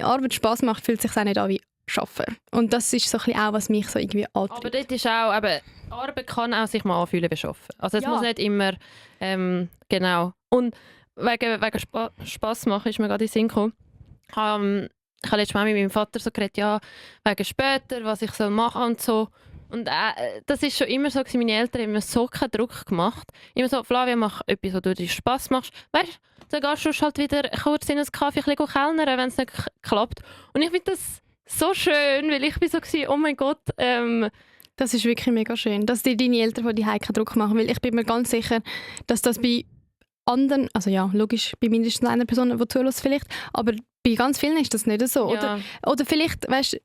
Arbeit Spaß macht, fühlt es sich auch nicht an wie Arbeiten. Und das ist so ein bisschen auch, was mich so irgendwie Aber antreibt. dort ist auch, eben, Arbeit kann auch sich mal anfühlen wie Arbeiten. Also es Ja. muss nicht immer, genau. Und wegen Spass machen ist mir gerade in den Sinn gekommen. Ich habe letztes Mal mit meinem Vater so geredet, ja, wegen später, was ich soll machen und so. Und das ist schon immer so gewesen, meine Eltern haben mir so keinen Druck gemacht. Immer so, Flavia, mach etwas, wo du dir Spass machst. Weißt du, dann gehst du halt wieder kurz in einen Kaffee ein bisschen kellnern, wenn es nicht klappt. Und ich finde das so schön, weil ich bin so gewesen, oh mein Gott, Das ist wirklich mega schön, dass dir deine Eltern von die keinen Druck machen, weil ich bin mir ganz sicher, dass das bei anderen, also ja, logisch, bei mindestens einer Person, die zuhört vielleicht, aber bei ganz vielen ist das nicht so. ja. Oder vielleicht, weißt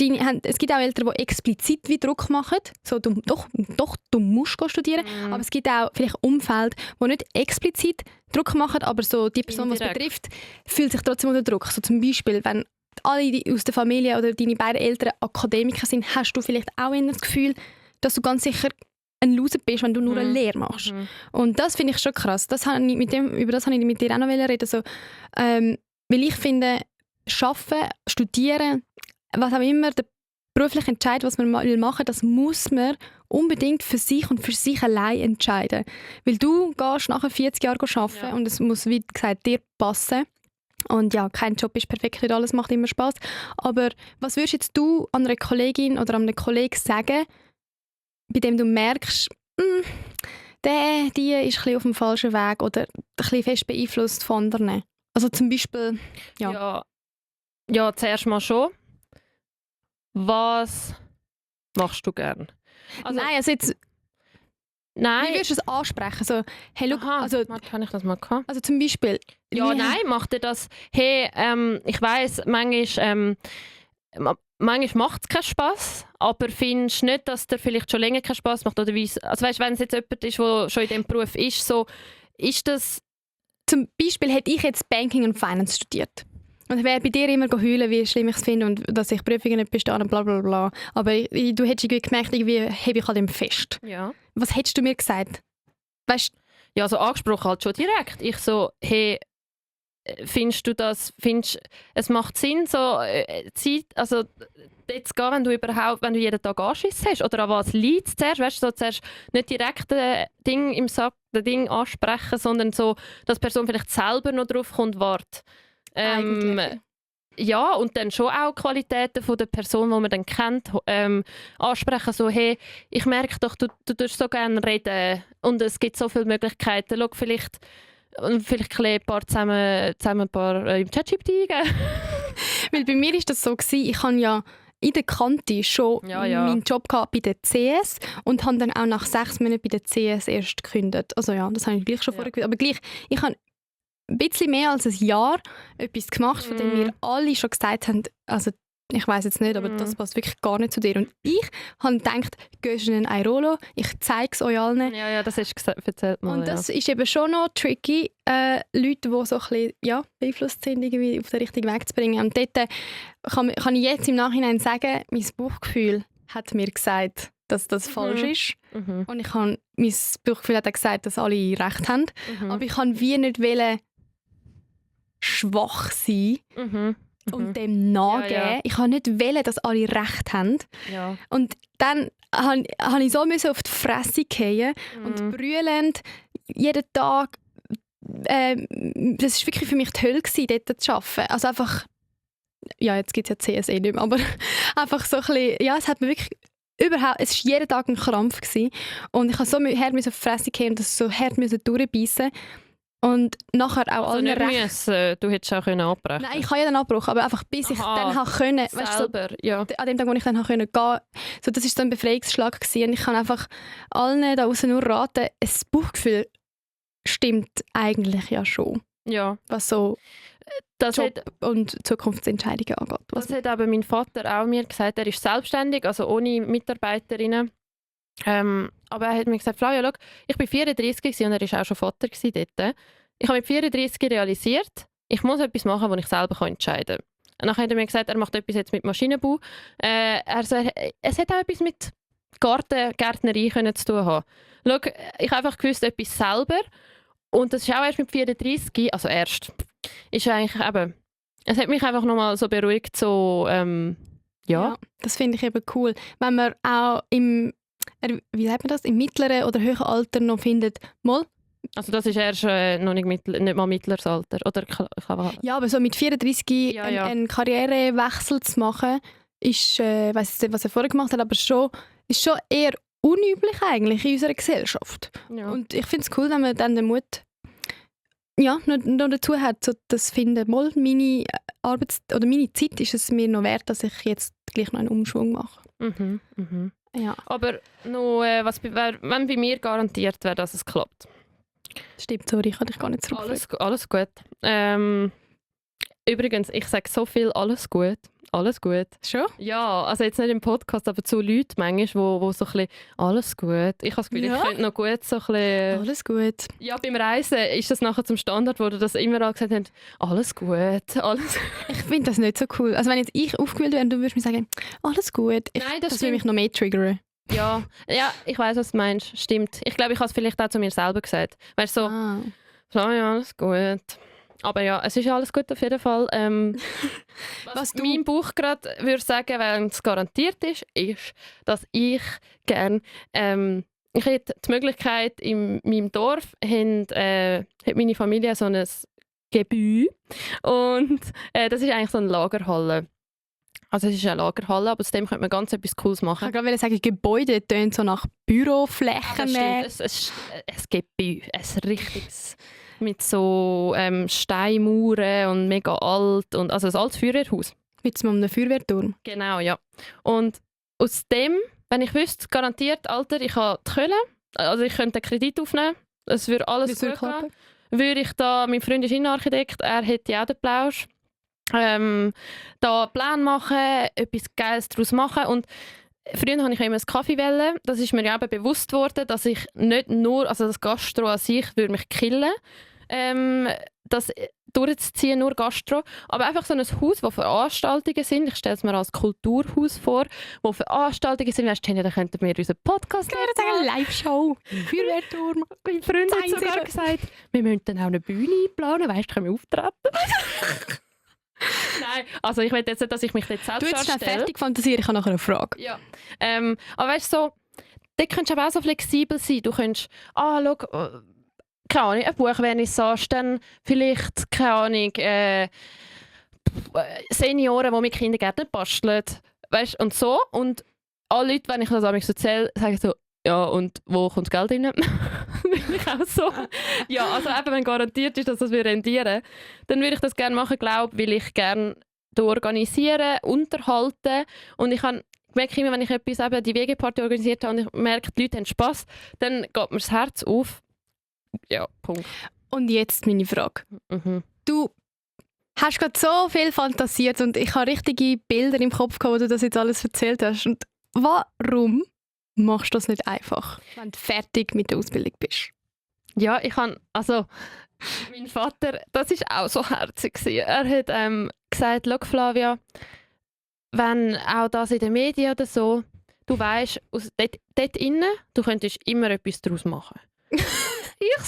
es gibt auch Eltern, die explizit wie Druck machen, so, du musst studieren, Mhm. aber es gibt auch vielleicht Umfeld, die nicht explizit Druck machen, aber so die Person, die es Indirekt. betrifft, fühlt sich trotzdem unter Druck. So zum Beispiel, wenn alle aus der Familie oder deine beiden Eltern Akademiker sind, hast du vielleicht auch immer das Gefühl, dass du ganz sicher ein Loser bist, wenn du nur eine Lehre machst. Mhm. Und das finde ich schon krass. Über das wollte ich mit dir auch noch reden. So, weil ich finde, arbeiten, studieren, was auch immer der berufliche Entscheid, was man machen will, das muss man unbedingt für sich und für sich allein entscheiden. Weil du gehst nachher 40 Jahre arbeiten Ja. und es muss, wie gesagt, dir passen. Und ja, kein Job ist perfekt, nicht alles macht immer Spaß. Aber was würdest jetzt du an einer Kollegin oder an einem Kollegen sagen, bei dem du merkst, die ist ein bisschen auf dem falschen Weg oder ein bisschen fest beeinflusst von anderen? Also zum Beispiel, ja. Ja, zuerst mal schon. Was machst du gern? Also, Nein, also jetzt, nein. wie würdest du es ansprechen? So, hey, look, Aha, also, warte, habe ich das mal gehabt? also zum Beispiel... Ja, wie- nein, macht ihr das? Hey, ich weiss, manchmal macht es keinen Spass, aber findest du nicht, dass dir vielleicht schon länger keinen Spass macht? Oder also weißt, wenn es jetzt jemand ist, der schon in diesem Beruf ist, so, ist das... Zum Beispiel hätte ich jetzt Banking und Finance studiert. Und ich wäre bei dir immer heulen, wie schlimm ich es finde und dass ich Prüfungen nicht bestehe und bla bla bla. Aber du hättest irgendwie gemerkt, irgendwie hebe ich an dem fest. Ja. Was hättest du mir gesagt? Weißt Ja, so angesprochen halt schon direkt. Ich so, hey, findest du, es macht Sinn, so Zeit, also jetzt gehen, wenn du jeden Tag Anschiss hast, oder an was liegt es zuerst, weißt du, so zuerst nicht direkt Ding im Sack, das Ding ansprechen, sondern so, dass die Person vielleicht selber noch drauf kommt, wart. Eigentlich. Ja, und dann schon auch Qualitäten von der Person, die man dann kennt, ansprechen, so, hey, ich merke doch, du tust so gerne reden und es gibt so viele Möglichkeiten, schau, vielleicht ein paar zusammen ein paar im ChatGPT eingeben. Weil bei mir ist das so gewesen, ich habe ja in der Kante schon Ja. meinen Job gehabt bei der CS und habe dann auch nach 6 Monaten bei der CS erst gekündigt. Also ja, das habe ich gleich schon vorher gekündigt. Aber gleich, ich habe ein bisschen mehr als ein Jahr etwas gemacht, von dem wir alle schon gesagt haben, also ich weiß jetzt nicht, aber das passt wirklich gar nicht zu dir. Und ich habe gedacht, gehst du in ein Airolo, ich zeige es euch allen. Ja, das hast du erzählt mal. Und das ist eben schon noch tricky, Leute, die so ein bisschen beeinflusst sind, irgendwie auf den richtigen Weg zu bringen. Und dort kann ich jetzt im Nachhinein sagen, mein Bauchgefühl hat mir gesagt, dass das falsch ist. Mhm. Und mein Bauchgefühl hat auch gesagt, dass alle recht haben. Aber ich kann wie nicht wollen, schwach sein und dem nachgeben. Ja. Ich kann nicht wollen, dass alle recht haben. Ja. Und dann musste ich so auf die Fresse fallen und brüllend jeden Tag. Das war wirklich für mich die Hölle, dort zu arbeiten. Also einfach, ja, jetzt gibt es ja CSE nicht mehr, aber einfach so ein bisschen, ja, es hat mir wirklich überhaupt, es war jeden Tag ein Krampf gewesen. Und ich musste so hart auf die Fresse fallen und das so hart durchbeissen. Und nachher auch Also allen nicht recht. müssen, du hättest auch abbrechen. Nein, ich habe ja dann abgebrochen, aber einfach bis ich Aha. dann können, weißt du, so, Selber, ja. an dem Tag, wo ich dann gehen konnte, so, das war so ein Befreiungsschlag gewesen. Und ich kann einfach allen da draußen nur raten, ein Bauchgefühl stimmt eigentlich ja schon. Ja. Was so, das Job hat, und Zukunftsentscheidungen angeht. das hat aber mein Vater auch mir gesagt. Er ist selbstständig, also ohne Mitarbeiterinnen. Aber er hat mir gesagt, Flavia, schau, ich bin 34 gewesen und er war auch schon Vater dort. Ich habe mit 34 realisiert, ich muss etwas machen, das ich selber entscheiden kann. Und dann hat er mir gesagt, er macht etwas jetzt mit Maschinenbau. Es hat auch etwas mit Gärtnerei zu tun haben. Schau, ich habe einfach gewusst, etwas selber. Und das ist auch erst mit 34, also erst, ist eigentlich eben, es hat mich einfach nochmal so beruhigt, so, ja. Das finde ich eben cool. Wenn man auch wie sagt man das, im mittleren oder höheren Alter noch findet, mal. Also das ist erst noch nicht mal mittleres Alter, oder? Ja, aber so mit 34 Ja. einen Karrierewechsel zu machen, ist, ich weiss jetzt nicht, was er vorher gemacht hat, aber ist schon eher unüblich eigentlich in unserer Gesellschaft. Ja. Und ich finde es cool, wenn man dann den Mut noch dazu hat, so das finden, mal meine meine Zeit ist es mir noch wert, dass ich jetzt gleich noch einen Umschwung mache. Ja. Aber noch, wenn bei mir garantiert wäre, dass es klappt. Stimmt, sorry, ich kann dich gar nicht zurückfragen. Alles gut. Übrigens, ich sage so viel alles gut. Alles gut. Schon? Ja, also jetzt nicht im Podcast, aber zu Leuten manchmal, wo so ein bisschen alles gut. Ich habe das Gefühl, ich könnte noch gut so ein bisschen... Alles gut. Ja, beim Reisen ist das nachher zum Standard geworden, dass immer alle gesagt haben, alles gut, alles Ich finde das nicht so cool. Also wenn jetzt ich aufgewählt wäre und du würdest mir sagen, alles gut, Nein, das würde mich noch mehr triggern. Ja, ich weiß, was du meinst. Stimmt. Ich glaube, ich habe es vielleicht auch zu mir selber gesagt. Weißt du, so, ja, alles gut. Aber ja, es ist alles gut auf jeden Fall. Was mein Bauch gerade würde sagen, wenn es garantiert ist, dass ich gerne ich hätte die Möglichkeit, in meinem Dorf hat meine Familie so ein Gebäude und das ist eigentlich so eine Lagerhalle. Also es ist eine Lagerhalle, aber aus dem könnte man ganz etwas Cooles machen. Ich wollte gerade sagen, Gebäude tönt so nach Büroflächen. Es Gebäude, ein richtiges mit so Steinmauern und mega alt und also ein altes Feuerwehrhaus. Mit so einem Feuerwehrturm. Genau, ja. Und aus dem, wenn ich wüsste, garantiert, Alter, ich habe die Kohle, also ich könnte einen Kredit aufnehmen, es würde alles gut gehen. Würde ich da, mein Freund ist Innenarchitekt, er hätte auch den Plausch, da Pläne machen, etwas Geiles daraus machen und früher habe ich immer einen Kaffee wollen. Das ist mir ja eben bewusst worden, dass ich nicht nur, also das Gastro an sich würde mich killen, das durchzuziehen, nur Gastro, aber einfach so ein Haus, wo Veranstaltungen sind, ich stelle es mir als Kulturhaus vor, wo Veranstaltungen sind, weißt du, dann könnten wir unseren Podcast eine Live-Show, Feuerwehrturm. Mein Freund hat sogar gesagt, wir müssen dann auch eine Bühne einplanen, weißt du, können wir auftreten. Nein, also ich will jetzt nicht, dass ich mich jetzt selbst Du jetzt schnell anstelle. fertig fantasieren, ich habe nachher eine Frage. Ja. Aber weißt du, so, dort könntest du aber auch so flexibel sein. Du könntest, schau, keine Ahnung, ein Buchvernissage, dann vielleicht, keine Ahnung, Senioren, die mit Kindergärten basteln. Weißt, und so. Und alle Leute, wenn ich das manchmal erzähle, sagen so, ja, und wo kommt das Geld rein? Bin ich auch so. Ja, also eben, wenn garantiert ist, dass das wir rendieren, dann würde ich das gerne machen, glaube ich, weil ich gerne organisieren, unterhalten und ich merke immer, wenn ich etwas, eben die WG-Party organisiert habe und ich merke, die Leute haben Spass, dann geht mir das Herz auf. Ja, Punkt. Und jetzt meine Frage. Mhm. Du hast gerade so viel fantasiert und ich habe richtige Bilder im Kopf gehabt, wo du das jetzt alles erzählt hast. Und warum machst du das nicht einfach, wenn du fertig mit der Ausbildung bist? Ja, also mein Vater, das war auch so herzig gewesen. Er hat gesagt, schau Flavia, wenn auch das in den Medien oder so, du weisst, dort innen, du könntest immer etwas daraus machen. Ich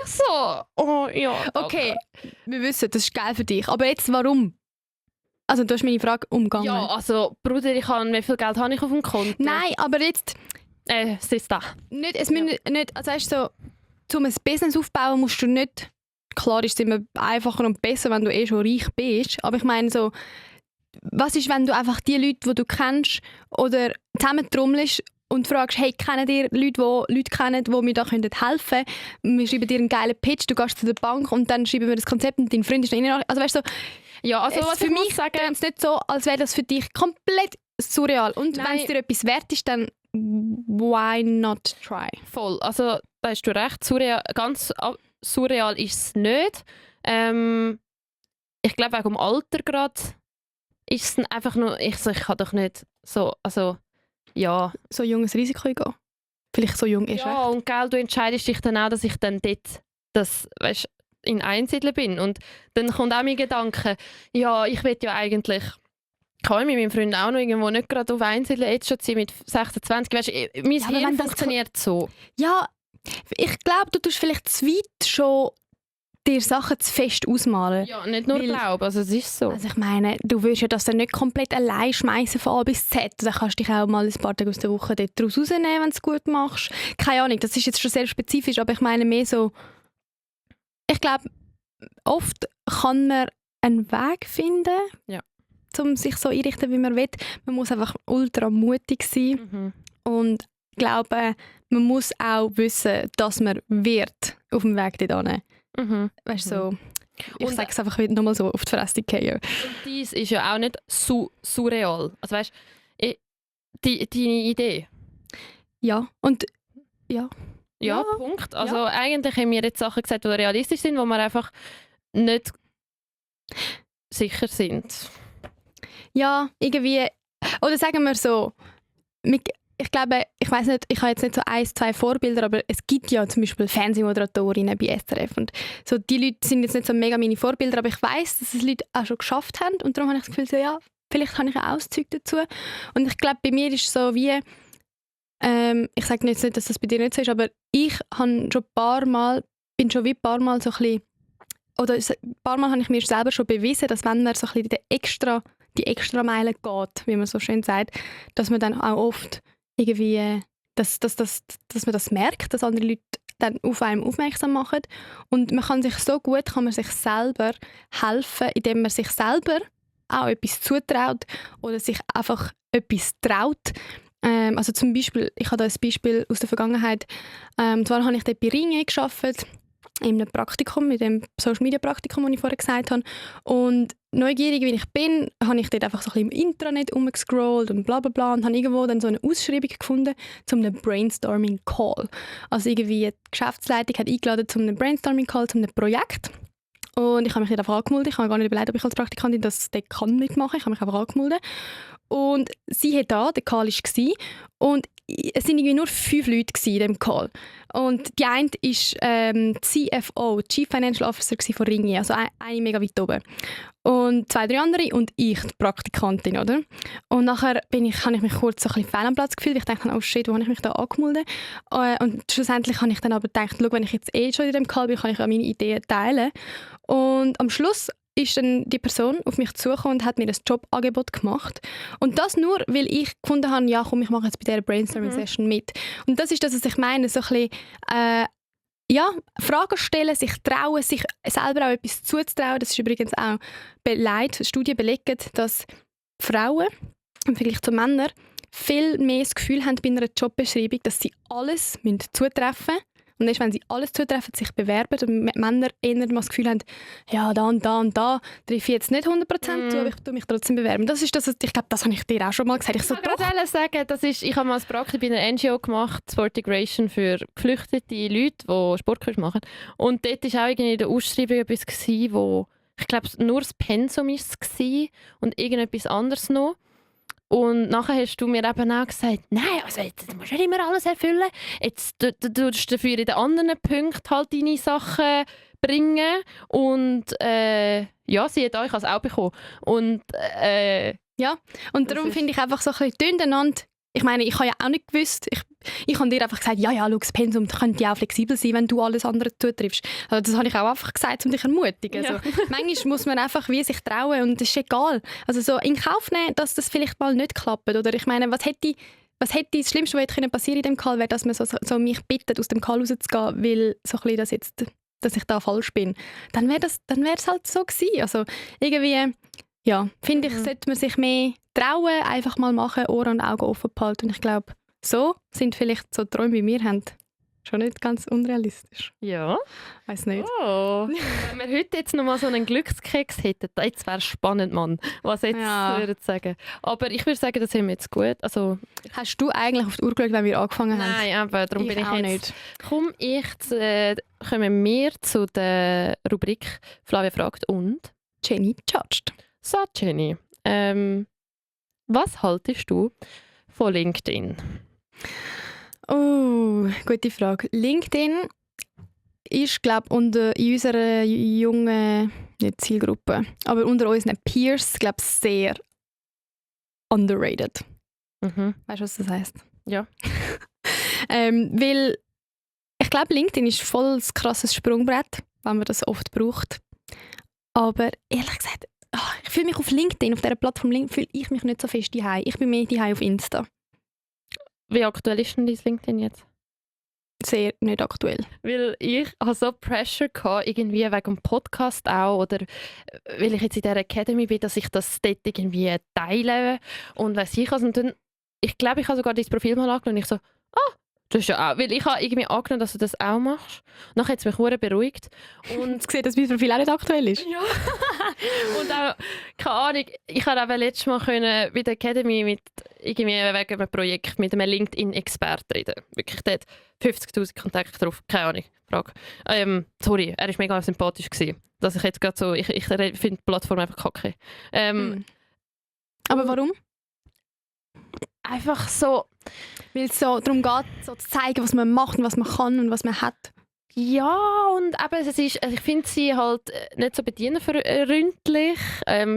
so, oh ja. Okay, wir wissen, das ist geil für dich. Aber jetzt warum? Also du hast meine Frage umgegangen. Ja, also Bruder, wie viel Geld habe ich auf dem Konto? Nein, aber jetzt... Es ist da. Es müssen nicht, also weißt du, so, um ein Business aufzubauen, musst du nicht... Klar ist es immer einfacher und besser, wenn du schon reich bist. Aber ich meine so, was ist, wenn du einfach die Leute, die du kennst, oder zusammentrommelst und fragst, hey, kennen ihr Leute, die Leute kennen, die mir da helfen können? Wir schreiben dir einen geilen Pitch, du gehst zu der Bank und dann schreiben wir das Konzept und dein Freund ist noch innen. Also weißt du, ja, also was für mich sagt es nicht so, als wäre das für dich komplett surreal. Und wenn es dir etwas wert ist, dann why not try? Voll, also da hast du recht, surreal, ganz surreal ist es nicht. ich glaube, wegen dem Alter gerade ist es dann einfach nur, ich kann doch nicht so, also, ja. So junges Risiko eingehen. Vielleicht so jung ist Ja, recht. und gell, du entscheidest dich dann auch, dass ich dann dort in Einsiedeln bin. Und dann kommt auch mein Gedanke, ja, ich will ja eigentlich, kann ich mit meinem Freund auch noch irgendwo nicht gerade auf Einsiedeln jetzt schon sein mit 26. Weißt, mein Ja, aber Hirn wenn das funktioniert so. Ja, ich glaube, du tust vielleicht zu weit schon dir Sachen zu fest ausmalen. Ja, nicht nur Weil- glauben, also es ist so. Also ich meine, du willst ja das dann nicht komplett allein schmeißen von A bis Z. Dann kannst du dich auch mal ein paar Tage aus der Woche dort daraus rausnehmen, wenn du es gut machst. Keine Ahnung, das ist jetzt schon sehr spezifisch, aber ich meine mehr so, ich glaube, oft kann man einen Weg finden, Ja. um sich so einrichten, wie man will. Man muss einfach ultra mutig sein Mhm. und ich glaube, man muss auch wissen, dass man wird auf dem Weg dorthin. Mhm. Weißt du, so, ich Und- sage es einfach wieder nochmal so auf die Fresse gehen. Und dies ist ja auch nicht surreal. Also weißt deine Idee. Ja, und ja. Ja, Ja, Punkt. Also eigentlich haben wir jetzt Sachen gesagt, die realistisch sind, wo wir einfach nicht sicher sind. Ja, irgendwie, oder sagen wir so, ich glaube, ich weiß nicht, ich habe jetzt nicht so 1, 2 Vorbilder, aber es gibt ja zum Beispiel Fernsehmoderatorinnen bei SRF und so, die Leute sind jetzt nicht so mega meine Vorbilder, aber ich weiß, dass es Leute auch schon geschafft haben und darum habe ich das Gefühl, so, ja, vielleicht habe ich auch Auszüge dazu und ich glaube, bei mir ist es so wie, ich sage nicht, dass das bei dir nicht so ist, aber ich habe schon bin schon wie ein paar Mal so ein bisschen, oder ein paar Mal habe ich mir selber schon bewiesen, dass wenn man so ein bisschen die extra Meile geht, wie man so schön sagt, dass man dann auch oft irgendwie, dass man das merkt, dass andere Leute dann auf einem aufmerksam machen und man kann sich selber helfen, indem man sich selber auch etwas zutraut oder sich einfach etwas traut. Also zum Beispiel, ich habe da ein Beispiel aus der Vergangenheit, zwar habe ich dort bei Ringe gearbeitet, in einem Praktikum, mit dem Social Media Praktikum, das ich vorher gesagt habe. Und neugierig wie ich bin, habe ich dort einfach so ein bisschen im Intranet rumgescrollt und bla bla bla und habe irgendwo dann so eine Ausschreibung gefunden zu einem Brainstorming Call. Also irgendwie die Geschäftsleitung hat eingeladen zu einem Brainstorming Call, zu einem Projekt. Und ich habe mich dort einfach angemeldet. Ich habe gar nicht überlegt, ob ich als Praktikantin das dort mitmachen kann. Ich habe mich einfach angemeldet. Und sie hat da, der Call war, und es waren irgendwie nur 5 Leute in diesem Call. Und die eine war CFO, Chief Financial Officer von Ringi, also eine mega weit oben. Und 2, 3 andere und ich, die Praktikantin, oder? Und nachher habe ich mich kurz so ein bisschen fehl am Platz gefühlt. Ich dachte, oh shit, wo habe ich mich da angemeldet? Und schlussendlich habe ich dann aber gedacht, schau, wenn ich jetzt schon in diesem Call bin, kann ich auch meine Ideen teilen. Und am Schluss ist dann die Person auf mich zugekommen und hat mir ein Jobangebot gemacht. Und das nur, weil ich gefunden habe, ja komm, ich mache jetzt bei dieser Brainstorming-Session mit. Und das ist das, was ich meine, so ein bisschen, Fragen stellen, sich trauen, sich selber auch etwas zuzutrauen. Das ist übrigens auch Studien belegen, dass Frauen im Vergleich zu Männern viel mehr das Gefühl haben bei einer Jobbeschreibung, dass sie alles zutreffen müssen. Und erst wenn sie alles zutreffen, sich bewerben und Männer eher mal das Gefühl haben, ja, da und da und da treffe ich jetzt nicht 100% zu, aber ich tue mich trotzdem bewerben. Das ist das, ich glaube, das habe ich dir auch schon mal gesagt. Ich kann gerade sagen, ich habe mal ein Praktikum bei einer NGO gemacht, Sport Integration für geflüchtete Leute, die Sportkurs machen. Und dort war auch irgendwie in der Ausschreibung etwas, wo ich glaube, nur das Pensum war und irgendetwas anderes noch. Und nachher hast du mir eben auch gesagt, nein, also jetzt musst du nicht immer alles erfüllen. Jetzt tust du dafür in den anderen Punkten halt deine Sachen bringen. Und ja, sie hat euch als auch bekommen. Und ja, und darum finde ich einfach so ein bisschen einander. Ich meine, ich habe ja auch nicht gewusst, ich habe dir einfach gesagt, ja, schau, das Pensum könnte ja auch flexibel sein, wenn du alles andere zutriffst. Also das habe ich auch einfach gesagt, um dich zu ermutigen. Ja. Also, manchmal muss man einfach wie sich trauen und es ist egal. Also so in Kauf nehmen, dass das vielleicht mal nicht klappt. Oder ich meine, was hätte das Schlimmste, was passieren in dem Call, wäre, dass man so mich bittet, aus dem Call rauszugehen, weil so ein bisschen dass ich da falsch bin. Dann wäre es halt so gewesen. Also irgendwie, ja, finde ich, sollte man sich mehr trauen, einfach mal machen, Ohren und Augen offen behalten. Und ich glaube, so sind vielleicht so Träume, wie wir haben, schon nicht ganz unrealistisch. ja. Weiß nicht. Oh. Wenn wir heute jetzt noch mal so einen Glückskeks hätten, jetzt wäre es spannend, Mann. Was jetzt würden sagen. Aber ich würde sagen, das haben wir jetzt gut. Also, hast du eigentlich auf die Uhr geschaut, wenn wir angefangen haben? nein, aber darum Ich bin ich auch jetzt... Kommen wir zu der Rubrik «Flavia fragt» und... Jenny judged. So, Jenny, was haltest du von LinkedIn? Oh, gute Frage. LinkedIn ist, glaube ich, in unserer jungen, nicht Zielgruppe, aber unter unseren Peers, glaube ich, sehr underrated. Mhm. Weißt du, was das heisst? Ja. Weil ich glaube, LinkedIn ist voll ein krasses Sprungbrett, wenn man das oft braucht. Aber ehrlich gesagt, ich fühle mich auf LinkedIn, auf dieser Plattform fühle ich mich nicht so fest daheim. Ich bin mehr daheim auf Insta. Wie aktuell ist denn dein LinkedIn jetzt? Sehr nicht aktuell. Weil ich hatte so Pressure gehabt, irgendwie wegen dem Podcast auch, oder weil ich jetzt in dieser Academy bin, dass ich das dort irgendwie teile und weiss ich was. Und dann, ich glaube, ich habe sogar dein Profil mal angeschaut und ich so, das ist ja auch, weil ich habe irgendwie angenommen, dass du das auch machst. Nachher hat es mich sehr beruhigt. Und Ich sehe, dass mein Profil auch nicht aktuell ist. ja. Und auch, keine Ahnung, ich konnte auch letztes Mal können bei der Academy mit irgendwie wegen einem Projekt mit einem LinkedIn-Experten reden. Wirklich, der hat 50'000 Kontakte drauf, keine Ahnung, Frage. Sorry, er war mega sympathisch gewesen. Dass ich jetzt gerade so, ich finde die Plattform einfach kacke. Aber warum? Einfach so, Weil es so darum geht, so zu zeigen, was man macht und was man kann und was man hat. ja, und eben, es ist, also ich finde sie halt nicht so bedienfreundlich.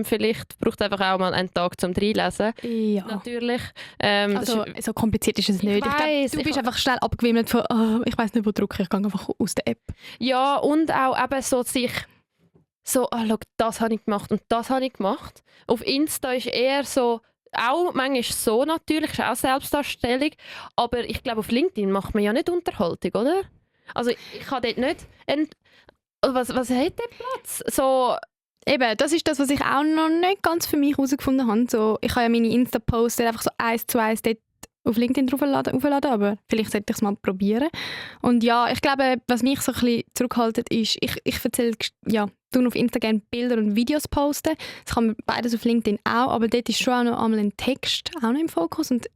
Vielleicht braucht es einfach auch mal einen Tag zum Reinlesen. Ja. Natürlich. Also, so kompliziert ist es nicht. Ich weiss, glaube, du bist einfach schnell abgewimmelt von, ich weiß nicht, wo drücke ich, gehe einfach aus der App. Ja, und auch eben so sich so, schau, das habe ich gemacht und das habe ich gemacht. Auf Insta ist eher so, auch manchmal so natürlich, ist auch Selbstdarstellung, aber ich glaube, auf LinkedIn macht man ja nicht Unterhaltung, oder? Also ich kann dort nicht... Was hat der Platz? So... Eben, das ist das, was ich auch noch nicht ganz für mich herausgefunden habe. So, ich habe ja meine Insta-Posts einfach so 1:1 dort auf LinkedIn draufladen, aber vielleicht sollte ich es mal probieren. Und ja, ich glaube, was mich so ein bisschen zurückhaltet, ist, ich erzähle, ja, tue auf Instagram Bilder und Videos posten. Das kann man beides auf LinkedIn auch, aber dort ist schon auch noch einmal ein Text auch noch im Fokus. Und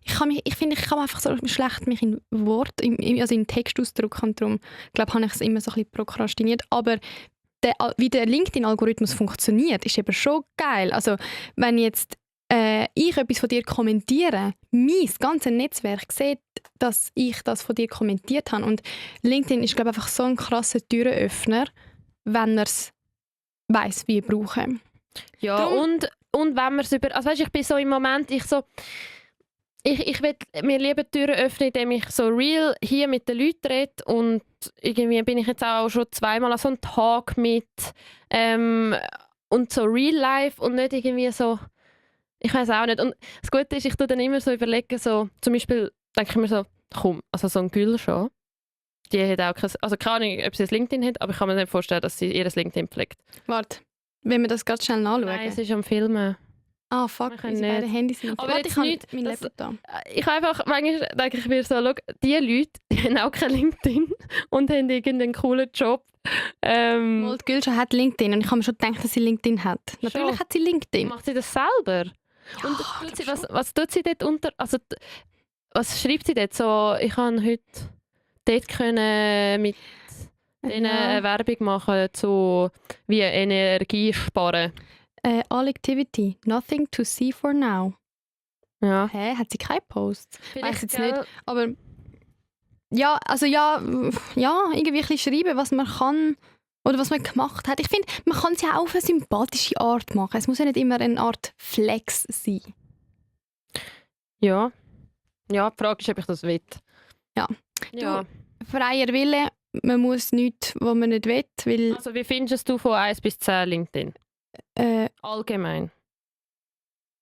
ich finde, ich kann einfach so schlecht mich in Wort, also in Text ausdrücken. Und darum, glaube habe ich es immer so ein bisschen prokrastiniert. Aber wie der LinkedIn-Algorithmus funktioniert, ist eben schon geil. Also, wenn jetzt ich etwas von dir kommentiere, mein ganzes Netzwerk sieht, dass ich das von dir kommentiert habe. Und LinkedIn ist, glaube ich, einfach so ein krasser Türenöffner, wenn er es weiss, wie brauchen. Ja, und wenn man es also weißt, ich bin so im Moment, ich will mir lieber Türen öffnen, indem ich so real hier mit den Leuten rede, und irgendwie bin ich jetzt auch schon zweimal an so einem Tag mit und so real life und nicht irgendwie so, ich weiß auch nicht. Und das Gute ist, ich tue dann immer so überlegen, so, zum Beispiel denke ich mir so, komm, also so ein Gülscha, die hat auch also keine Ahnung, ob sie ein LinkedIn hat, aber ich kann mir nicht vorstellen, dass sie ihr LinkedIn pflegt. Warte, wenn wir das ganz schnell nachschauen. Nein, es ist am Filmen. Ah, fuck, Wir können unsere beiden nicht. Handys sind Aber Warte, jetzt ich habe nicht, meinen das- Laptop da. Ich einfach, manchmal denke ich mir so, schau, die Leute, die haben auch kein LinkedIn und haben irgendeinen coolen Job. Mold Gülscha hat LinkedIn und ich habe mir schon gedacht, dass sie LinkedIn hat. Natürlich hat sie LinkedIn. Macht sie das selber? Ja, Und ich tut sie, glaub was tut sie dort unter? Also, was schreibt sie dort? So, ich kann heute dort können mit denen eine Werbung machen, zu wie Energie sparen. All activity, nothing to see for now. Ja. Hä, hat sie keinen Post? Weiß jetzt gell? nicht. Aber ja, also ja, irgendwie ein bisschen schreiben, was man kann oder was man gemacht hat. Ich finde, man kann es ja auch auf eine sympathische Art machen. Es muss ja nicht immer eine Art Flex sein. Ja. Ja, die Frage ist, ob ich das will. Ja. Ja. Freier Wille, man muss nichts, was man nicht will, weil Also, wie findest du von 1 bis 10 LinkedIn? Allgemein.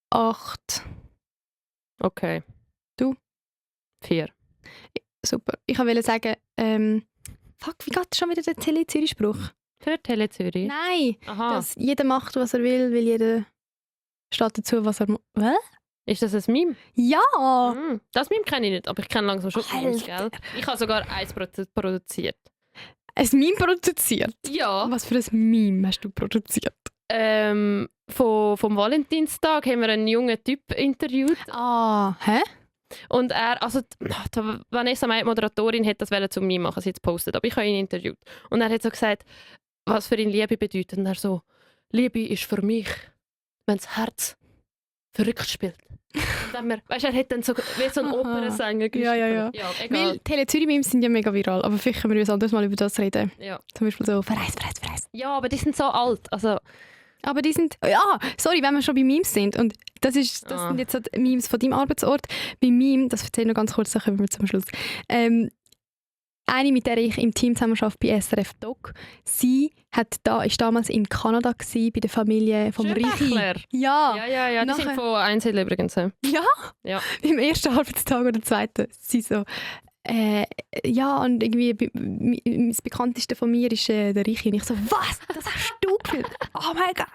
8. Okay. Du? 4. Super. Ich wollte sagen, fuck, wie geht schon wieder der Tele Zürich-Spruch? Für Tele Zürich? Nein, Aha. dass jeder macht, was er will, weil jeder steht dazu, was er Was? Ist das ein Meme? Ja! Das Meme kenne ich nicht, aber ich kenne langsam schon Memes, Alter. gell? Ich habe sogar eins produziert. Ein Meme produziert? Ja. Was für ein Meme hast du produziert? Vom Valentinstag haben wir einen jungen Typ interviewt. Ah, hä? Und er, also die Vanessa, meine Moderatorin, hat das zu mir machen, sie hat es gepostet, aber ich habe ihn interviewt. Und er hat so gesagt, was für ihn Liebe bedeutet. Und er so, Liebe ist für mich, wenn das Herz verrückt spielt. Und dann weißt du, er hat dann so, wie so ein Aha. Opernsänger Ja. egal. Weil Tele-Zürich-Memes sind ja mega viral, aber vielleicht können wir uns anderes mal über das reden. Ja. Zum Beispiel so, verreis. Ja, aber die sind so alt. Also, Aber die sind, sorry, wenn wir schon bei Memes sind, und das sind jetzt so die Memes von deinem Arbeitsort. Bei Meme, das erzähle ich noch ganz kurz, dann kommen wir zum Schluss. Eine, mit der ich im Team zusammen arbeite bei SRF Doc, sie ist damals in Kanada gewesen, bei der Familie vom Richi. Schönbächler. Ja, Ja, die Nachher- sind von Einzel übrigens. Ja. im ersten Arbeitstag oder zweiten. Sie so, und irgendwie das bekannteste von mir ist der Richi. Und ich so, was? Das hast du gefühlt? Oh mein Gott.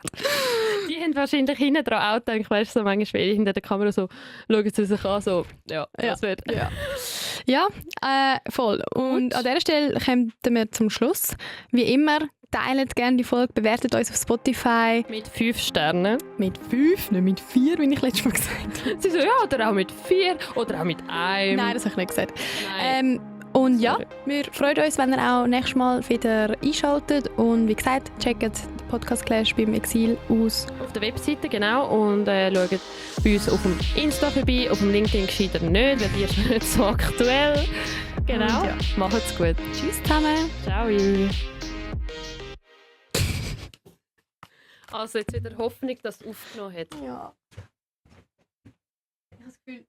Die haben wahrscheinlich hinten dran auch gedacht, weißt du, so manchmal hinter der Kamera so, schauen sie sich an, so, das wird. Ja, voll. Und an dieser Stelle kommen wir zum Schluss. Wie immer, teilt gerne die Folge, bewertet uns auf Spotify. Mit 5 Sternen. Mit 5, nicht mit 4, wie ich letztes Mal gesagt habe. Sie so, ja, oder auch mit 4 oder auch mit 1. Nein, das habe ich nicht gesagt. Nein. Und ja, Sorry. wir freuen uns, wenn ihr auch nächstes Mal wieder einschaltet. Und wie gesagt, checkt den Podcast Clash beim Exil aus. Auf der Webseite, genau. Und schaut bei uns auf dem Insta vorbei. Auf dem LinkedIn gescheiter nicht, weil die ist nicht so aktuell. Genau. Und ja. Macht's gut. Tschüss zusammen. Ciao. Also jetzt wieder Hoffnung, dass es aufgenommen hat. Ja. Ich habe das Gefühl...